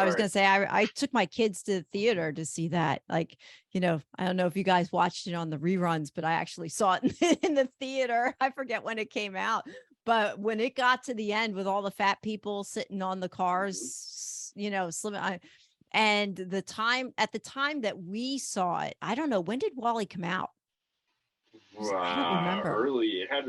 S4: was going to say, I took my kids to the theater to see that. Like, I don't know if you guys watched it on the reruns, but I actually saw it in the theater. I forget when it came out, but when it got to the end with all the fat people sitting on the cars, slim, and at the time that we saw it, I don't know, when did WALL-E come out? I don't remember.
S3: Early. It had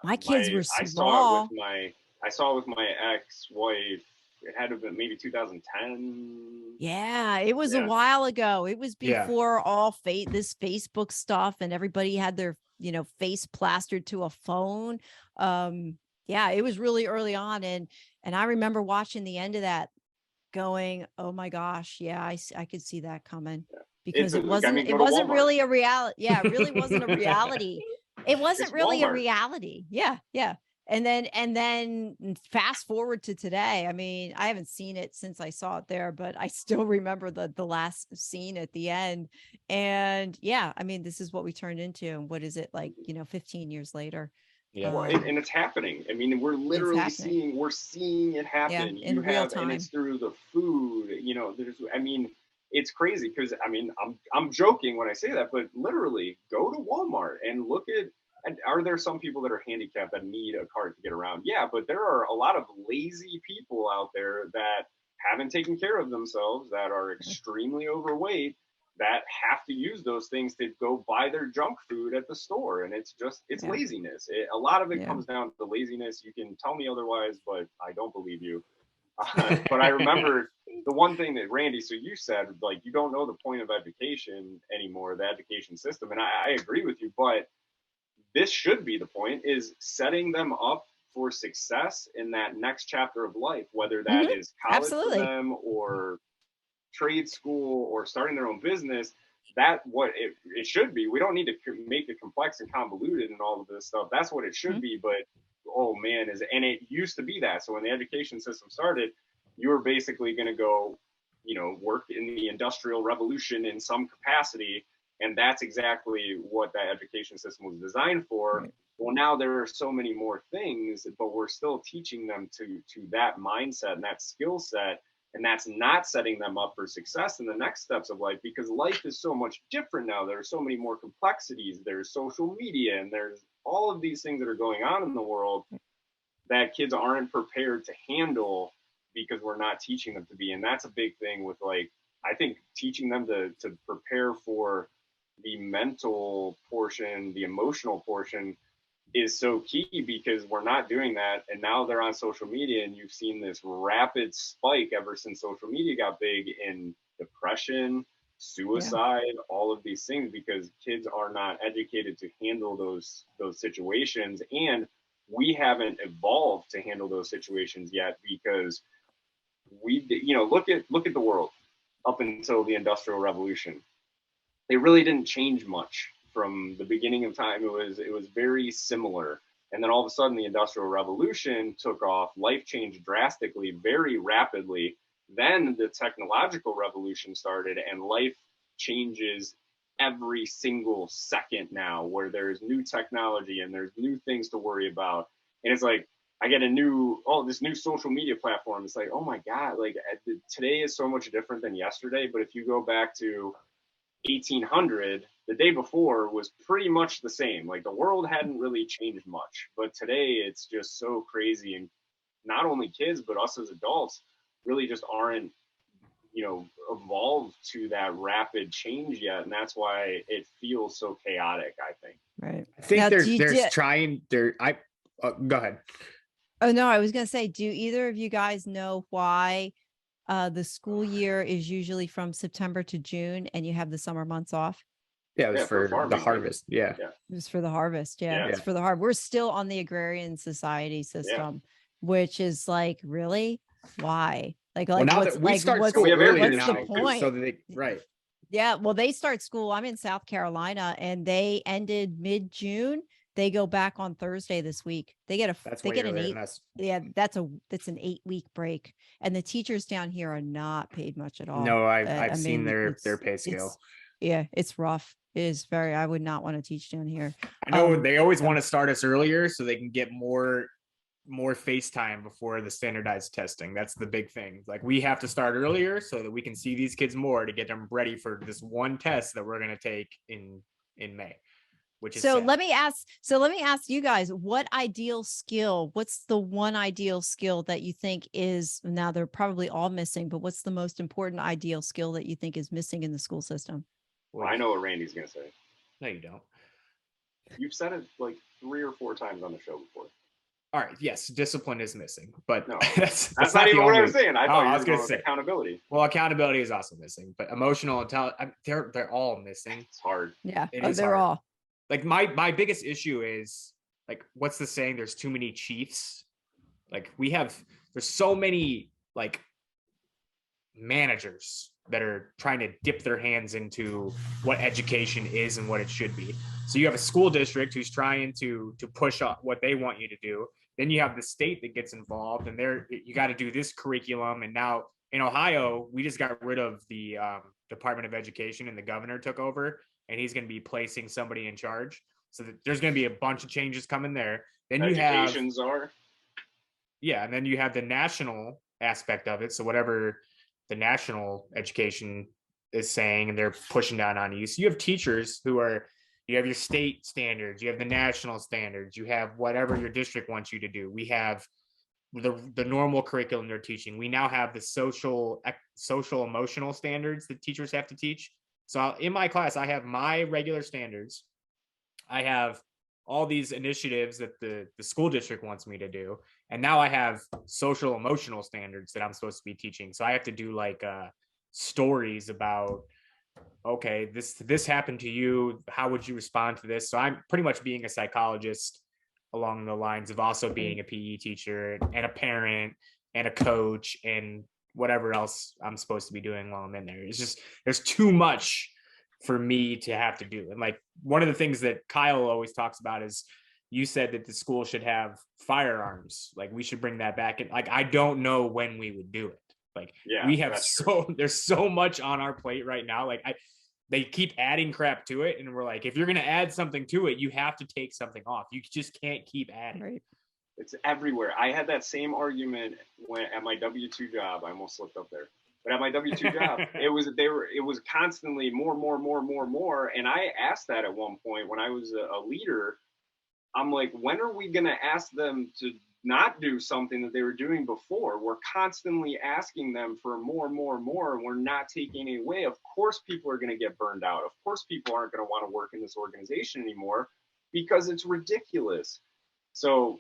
S4: my kids were small.
S3: I saw it with my ex-wife. It had to have been maybe 2010.
S4: Yeah, it was a while ago. It was before all this Facebook stuff, and everybody had their, face plastered to a phone. It was really early on, and I remember watching the end of that, going, "Oh my gosh, I could see that coming." Because it wasn't really a reality. Yeah, it really wasn't a reality. It wasn't really a reality. Yeah. And then fast forward to today. I mean, I haven't seen it since I saw it there, but I still remember the last scene at the end. And I mean, this is what we turned into. And what is it, like, 15 years later?
S3: Yeah. And it's happening. I mean, we're literally seeing it happen.
S4: In real time.
S3: And it's through the food, it's crazy, because I'm joking when I say that, but literally go to Walmart and look at, and are there some people that are handicapped that need a cart to get around? Yeah, but there are a lot of lazy people out there that haven't taken care of themselves, that are extremely overweight, that have to use those things to go buy their junk food at the store. And it's laziness. A lot of it comes down to laziness. You can tell me otherwise, but I don't believe you. But I remember the one thing that, Randy, so you said, like, you don't know the point of education anymore, the education system. And I agree with you, but this should be the point, is setting them up for success in that next chapter of life, whether that is college for them, or trade school, or starting their own business. That what it should be. We don't need to make it complex and convoluted and all of this stuff. That's what it should be. But oh man, and it used to be that. So when the education system started, you were basically going to go, work in the Industrial Revolution in some capacity. And that's exactly what that education system was designed for. Right. Well, now there are so many more things, but we're still teaching them to that mindset and that skill set. And that's not setting them up for success in the next steps of life, because life is so much different now. There are so many more complexities. There's social media, and there's all of these things that are going on in the world that kids aren't prepared to handle, because we're not teaching them to be. And that's a big thing with, like, I think teaching them to prepare for the mental portion, the emotional portion, is so key, because we're not doing that. And now they're on social media, and you've seen this rapid spike ever since social media got big in depression, suicide, all of these things, because kids are not educated to handle those situations. And we haven't evolved to handle those situations yet, because look at the world up until the Industrial Revolution. It really didn't change much from the beginning of time. It was very similar. And then all of a sudden the Industrial Revolution took off, life changed drastically, very rapidly. Then the technological revolution started, and life changes every single second now, where there's new technology and there's new things to worry about. And it's like, I get this new social media platform. It's like, oh my God, like today is so much different than yesterday. But if you go back to 1800, the day before was pretty much the same. Like the world hadn't really changed much, but today it's just so crazy. And not only kids, but us as adults really just aren't, evolved to that rapid change yet. And that's why it feels so chaotic, I think.
S4: Right.
S2: I think
S4: Now,
S2: go ahead.
S4: Oh, no, I was going to say, do either of you guys know why the school year is usually from September to June and you have the summer months off?
S2: Yeah, it was for
S3: farming,
S2: the harvest. Yeah.
S4: It was for the harvest. Yeah,
S3: Yeah.
S4: it's for the harvest. We're still on the agrarian society system, which is like, really? Why?
S2: Well, now
S4: what's
S2: that we start school
S3: we have
S2: earlier
S3: air
S4: what's
S2: now,
S4: the point?
S2: so that right.
S4: Yeah, well, they start school. I'm in South Carolina, and they ended mid-June. They go back on Thursday this week. They get
S2: That's
S4: they
S2: way
S4: get an
S2: earlier
S4: 8.
S2: than us.
S4: Yeah, that's an 8-week break, and the teachers down here are not paid much at all.
S2: No,
S4: I
S2: I've seen
S4: mean,
S2: their pay scale.
S4: It's rough. It is very. I would not want to teach down here.
S2: I know they always want to start us earlier so they can get more face time before the standardized testing. That's the big thing. Like we have to start earlier so that we can see these kids more to get them ready for this one test that we're going to take in May. Which is sad.
S4: Let me ask you guys, what's the one ideal skill that you think is, now they're probably all missing, but what's the most important ideal skill that you think is missing in the school system?
S3: Well, I know what Randy's going to say.
S2: No, you don't.
S3: You've said it like 3 or 4 times on the show before.
S2: All right. Yes, discipline is missing, but
S3: no,
S2: that's
S3: not even what I was saying. I was
S2: going to say
S3: accountability.
S2: Well, accountability is also missing, but emotional intelligence, they're all missing.
S3: It's hard.
S4: Yeah,
S2: they're
S4: hard. All.
S2: Like my biggest issue is like, what's the saying? There's too many chiefs. Like there's so many like managers that are trying to dip their hands into what education is and what it should be. So you have a school district who's trying to push up what they want you to do. Then you have the state that gets involved, and you got to do this curriculum. And now in Ohio, we just got rid of the Department of Education, and the governor took over, and he's going to be placing somebody in charge. So there's going to be a bunch of changes coming there. Then and then you have the national aspect of it. So whatever the national education is saying, and they're pushing down on you. So you have teachers you have your state standards, you have the national standards, you have whatever your district wants you to do. We have the normal curriculum they're teaching. We now have the social emotional standards that teachers have to teach. So in my class, I have my regular standards. I have all these initiatives that the school district wants me to do. And now I have social emotional standards that I'm supposed to be teaching. So I have to do like stories about, okay, this happened to you. How would you respond to this? So I'm pretty much being a psychologist along the lines of also being a PE teacher and a parent and a coach and whatever else I'm supposed to be doing while I'm in there. It's just, there's too much for me to have to do. And like one of the things that Kyle always talks about is, you said that the school should have firearms. Like we should bring that back. And like, I don't know when we would do it. Like we have there's so much on our plate right now. Like they keep adding crap to it. And we're like, if you're going to add something to it, you have to take something off. You just can't keep adding.
S4: Right.
S3: It's everywhere. I had that same argument at my W-2 job. I almost slipped up there. But at my W-2 job, it was constantly more. And I asked that at one point when I was a leader. I'm like, when are we going to ask them to not do something that they were doing before? We're constantly asking them for more. And we're not taking it away. Of course, people are going to get burned out. Of course, people aren't going to want to work in this organization anymore because it's ridiculous. So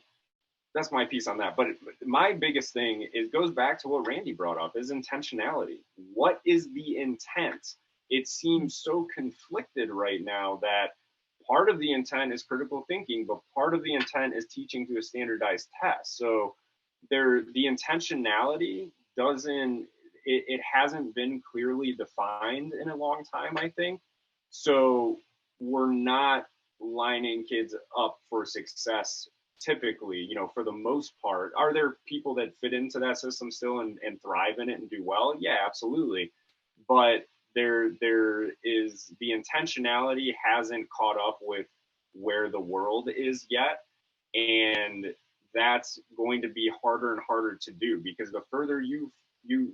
S3: that's my piece on that. But my biggest thing goes back to what Randy brought up, is intentionality. What is the intent? It seems so conflicted right now that part of the intent is critical thinking, but part of the intent is teaching to a standardized test. So the intentionality it hasn't been clearly defined in a long time, I think. So we're not lining kids up for success typically, for the most part. Are there people that fit into that system still and thrive in it and do well? Yeah, absolutely. But there is, the intentionality hasn't caught up with where the world is yet. And that's going to be harder and harder to do, because the further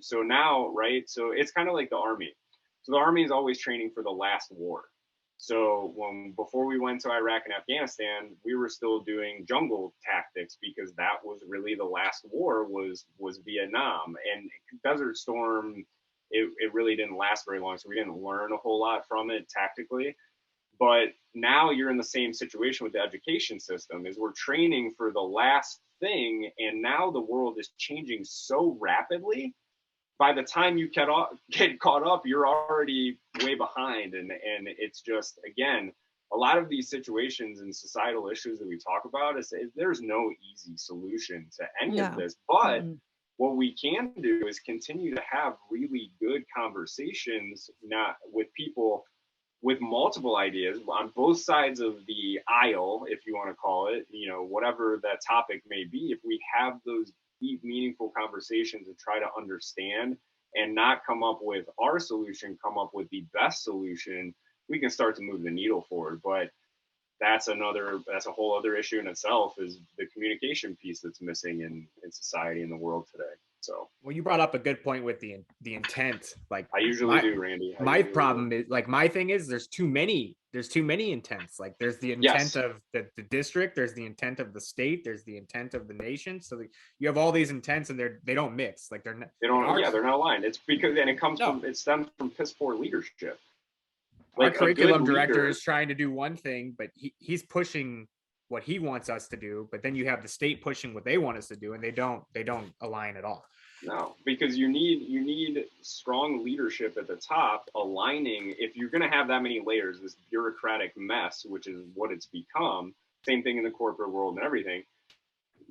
S3: so now, right? So it's kind of like the army. So the army is always training for the last war. So before we went to Iraq and Afghanistan, we were still doing jungle tactics, because that was really the last war, was Vietnam. And Desert Storm, it really didn't last very long, so we didn't learn a whole lot from it tactically. But now you're in the same situation with the education system, is we're training for the last thing, and now the world is changing so rapidly. By the time you get caught up, you're already way behind. And it's just, again, a lot of these situations and societal issues that we talk about, is there's no easy solution to any of this. But what we can do is continue to have really good conversations, not with people with multiple ideas on both sides of the aisle, if you want to call it, whatever that topic may be. If we have those deep, meaningful conversations and try to understand and not come up with our solution, come up with the best solution, we can start to move the needle forward. But that's a whole other issue in itself, is the communication piece that's missing in society and the world today. So,
S2: well, you brought up a good point with the intent. Like,
S3: I usually do, Randy.
S2: My problem is, like, my thing is, there's too many intents. Like, there's the intent of the district, there's the intent of the state, there's the intent of the nation. So you have all these intents, and they don't mix. Like, they're not aligned. It's because, and it stems from piss poor leadership. Like, our curriculum director is trying to do one thing, but he's pushing what he wants us to do, but then you have the state pushing what they want us to do, and they don't align at all.
S3: No, because you need strong leadership at the top aligning. If you're going to have that many layers, this bureaucratic mess, which is what it's become, same thing in the corporate world and everything,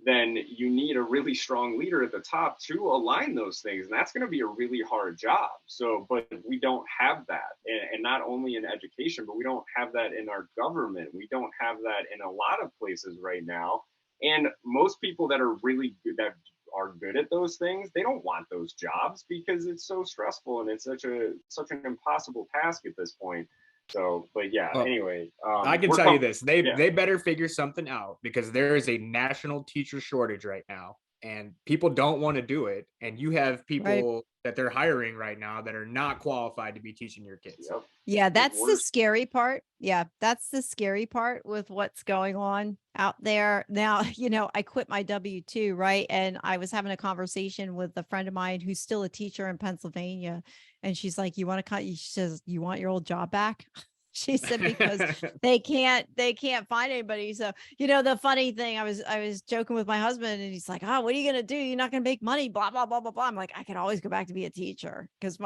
S3: then you need a really strong leader at the top to align those things. And that's going to be a really hard job. So, but we don't have that. And not only in education, but we don't have that in our government. We don't have that in a lot of places right now. And most people that are really good, that are good at those things, they don't want those jobs, because it's so stressful and it's such an impossible task at this point. So, but yeah, anyway,
S2: I can tell you this, they better figure something out, because there is a national teacher shortage right now, and people don't want to do it. And you have people that they're hiring right now that are not qualified to be teaching your kids.
S3: Yep.
S4: Yeah, that's the scary part. Yeah, that's the scary part with what's going on out there. Now, I quit my W-2, right? And I was having a conversation with a friend of mine who's still a teacher in Pennsylvania. And she's like, she says, you want your old job back? She said, because they can't find anybody. So, the funny thing, I was joking with my husband, and he's like, oh, what are you going to do? You're not going to make money, blah, blah, blah, blah, blah. I'm like, I can always go back to be a teacher, because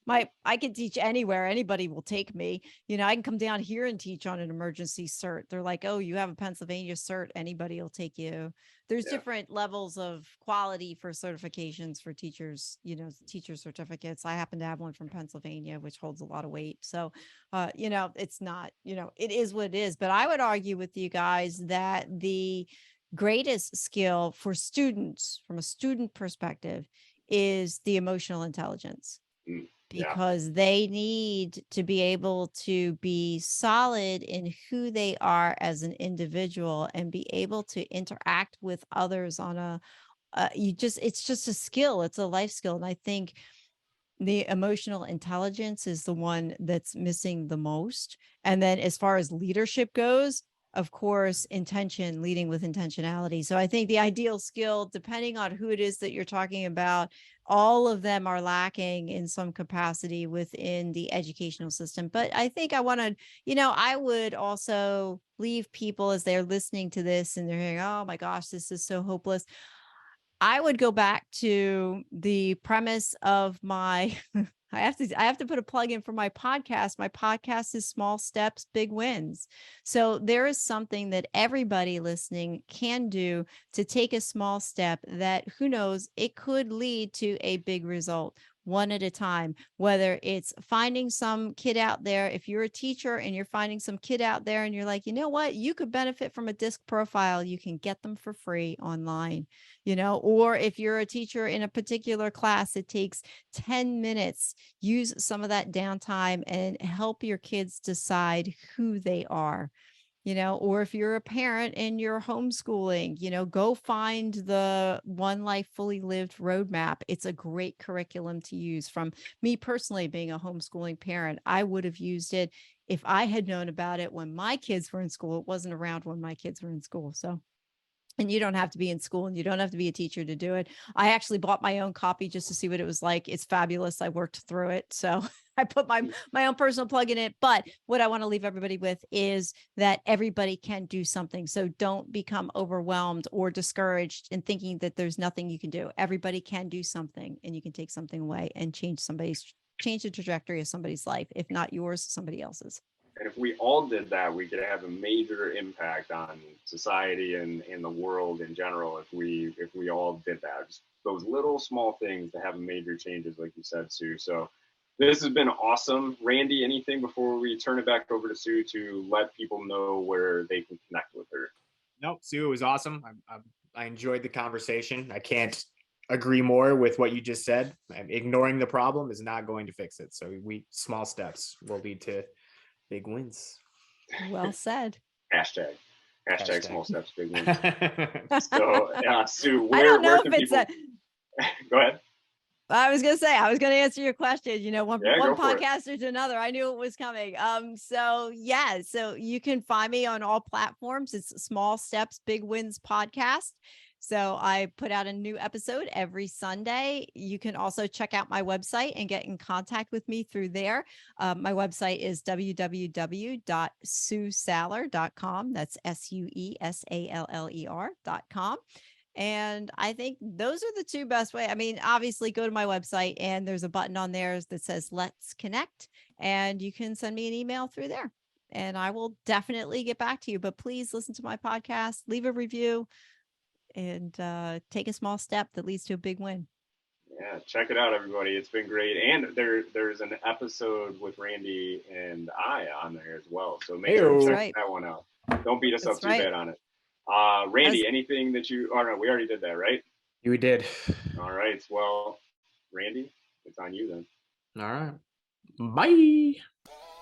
S4: I can teach anywhere. Anybody will take me. I can come down here and teach on an emergency cert. They're like, oh, you have a Pennsylvania cert. Anybody will take you. There's different levels of quality for certifications for teachers, teacher certificates. I happen to have one from Pennsylvania, which holds a lot of weight. So, it's not, it is what it is. But I would argue with you guys that the greatest skill for students, from a student perspective, is the emotional intelligence. Because they need to be able to be solid in who they are as an individual, and be able to interact with others on it's just a skill. It's a life skill. And I think the emotional intelligence is the one that's missing the most. And then as far as leadership goes, of course, leading with intentionality. So I think the ideal skill, depending on who it is that you're talking about, all of them are lacking in some capacity within the educational system. But I think I would also leave people, as they're listening to this and they're hearing, oh my gosh, this is so hopeless. I would go back to the premise of my I have to put a plug in for my podcast. My podcast is Small Steps, Big Wins. So there is something that everybody listening can do to take a small step that, who knows, it could lead to a big result, one at a time. Whether it's finding some kid out there, if you're a teacher and you're finding some kid out there and you're like, you know what, you could benefit from a disc profile, you can get them for free online, or if you're a teacher in a particular class, it takes 10 minutes, use some of that downtime and help your kids decide who they are. Or if you're a parent and you're homeschooling, go find the One Life Fully Lived roadmap. It's a great curriculum to use. From me personally, being a homeschooling parent, I would have used it if I had known about it when my kids were in school. It wasn't around when my kids were in school. So, and you don't have to be in school and you don't have to be a teacher to do it. I actually bought my own copy just to see what it was like. It's fabulous. I worked through it. So I put my own personal plug in it. But what I want to leave everybody with is that everybody can do something. So don't become overwhelmed or discouraged in thinking that there's nothing you can do. Everybody can do something, and you can take something away and change the trajectory of somebody's life. If not yours, somebody else's.
S3: And if we all did that, we could have a major impact on society and the world in general. If we all did that, just those little small things to have major changes, like you said, Sue. So this has been awesome. Randy, anything before we turn it back over to Sue to let people know where they can connect with her?
S2: Nope, Sue, it was awesome. I enjoyed the conversation. I can't agree more with what you just said. Ignoring the problem is not going to fix it. So small steps will lead to big wins.
S4: Well said.
S3: Hashtag small steps, big wins. So, Sue,
S4: I don't know if it's
S3: people... Go ahead.
S4: I was going to answer your question, one podcaster to another. I knew it was coming. So you can find me on all platforms. It's Small Steps, Big Wins podcast. So I put out a new episode every Sunday. You can also check out my website and get in contact with me through there. My website is www.suesaller.com. That's SUESALLER.com. And I think those are the two best ways. I mean, obviously go to my website and there's a button on there that says Let's Connect, and you can send me an email through there and I will definitely get back to you. But please listen to my podcast, leave a review, and take a small step that leads to a big win.
S3: Yeah, check it out, everybody. It's been great. And there's an episode with Randy and I on there as well. So make sure to check that one out. Don't beat us up too bad on it. Randy, anything that we already did that, right?
S2: We did.
S3: All right. Well, Randy, it's on you then.
S2: All right. Bye.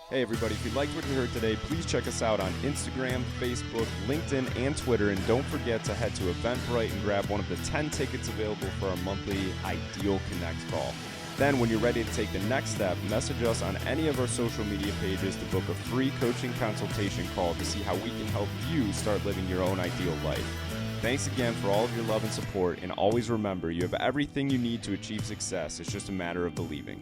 S1: Hey everybody, if you liked what you heard today, please check us out on Instagram, Facebook, LinkedIn, and Twitter. And don't forget to head to Eventbrite and grab one of the 10 tickets available for our monthly Ideal Connect call. Then when you're ready to take the next step, message us on any of our social media pages to book a free coaching consultation call to see how we can help you start living your own ideal life. Thanks again for all of your love and support, and always remember, you have everything you need to achieve success. It's just a matter of believing.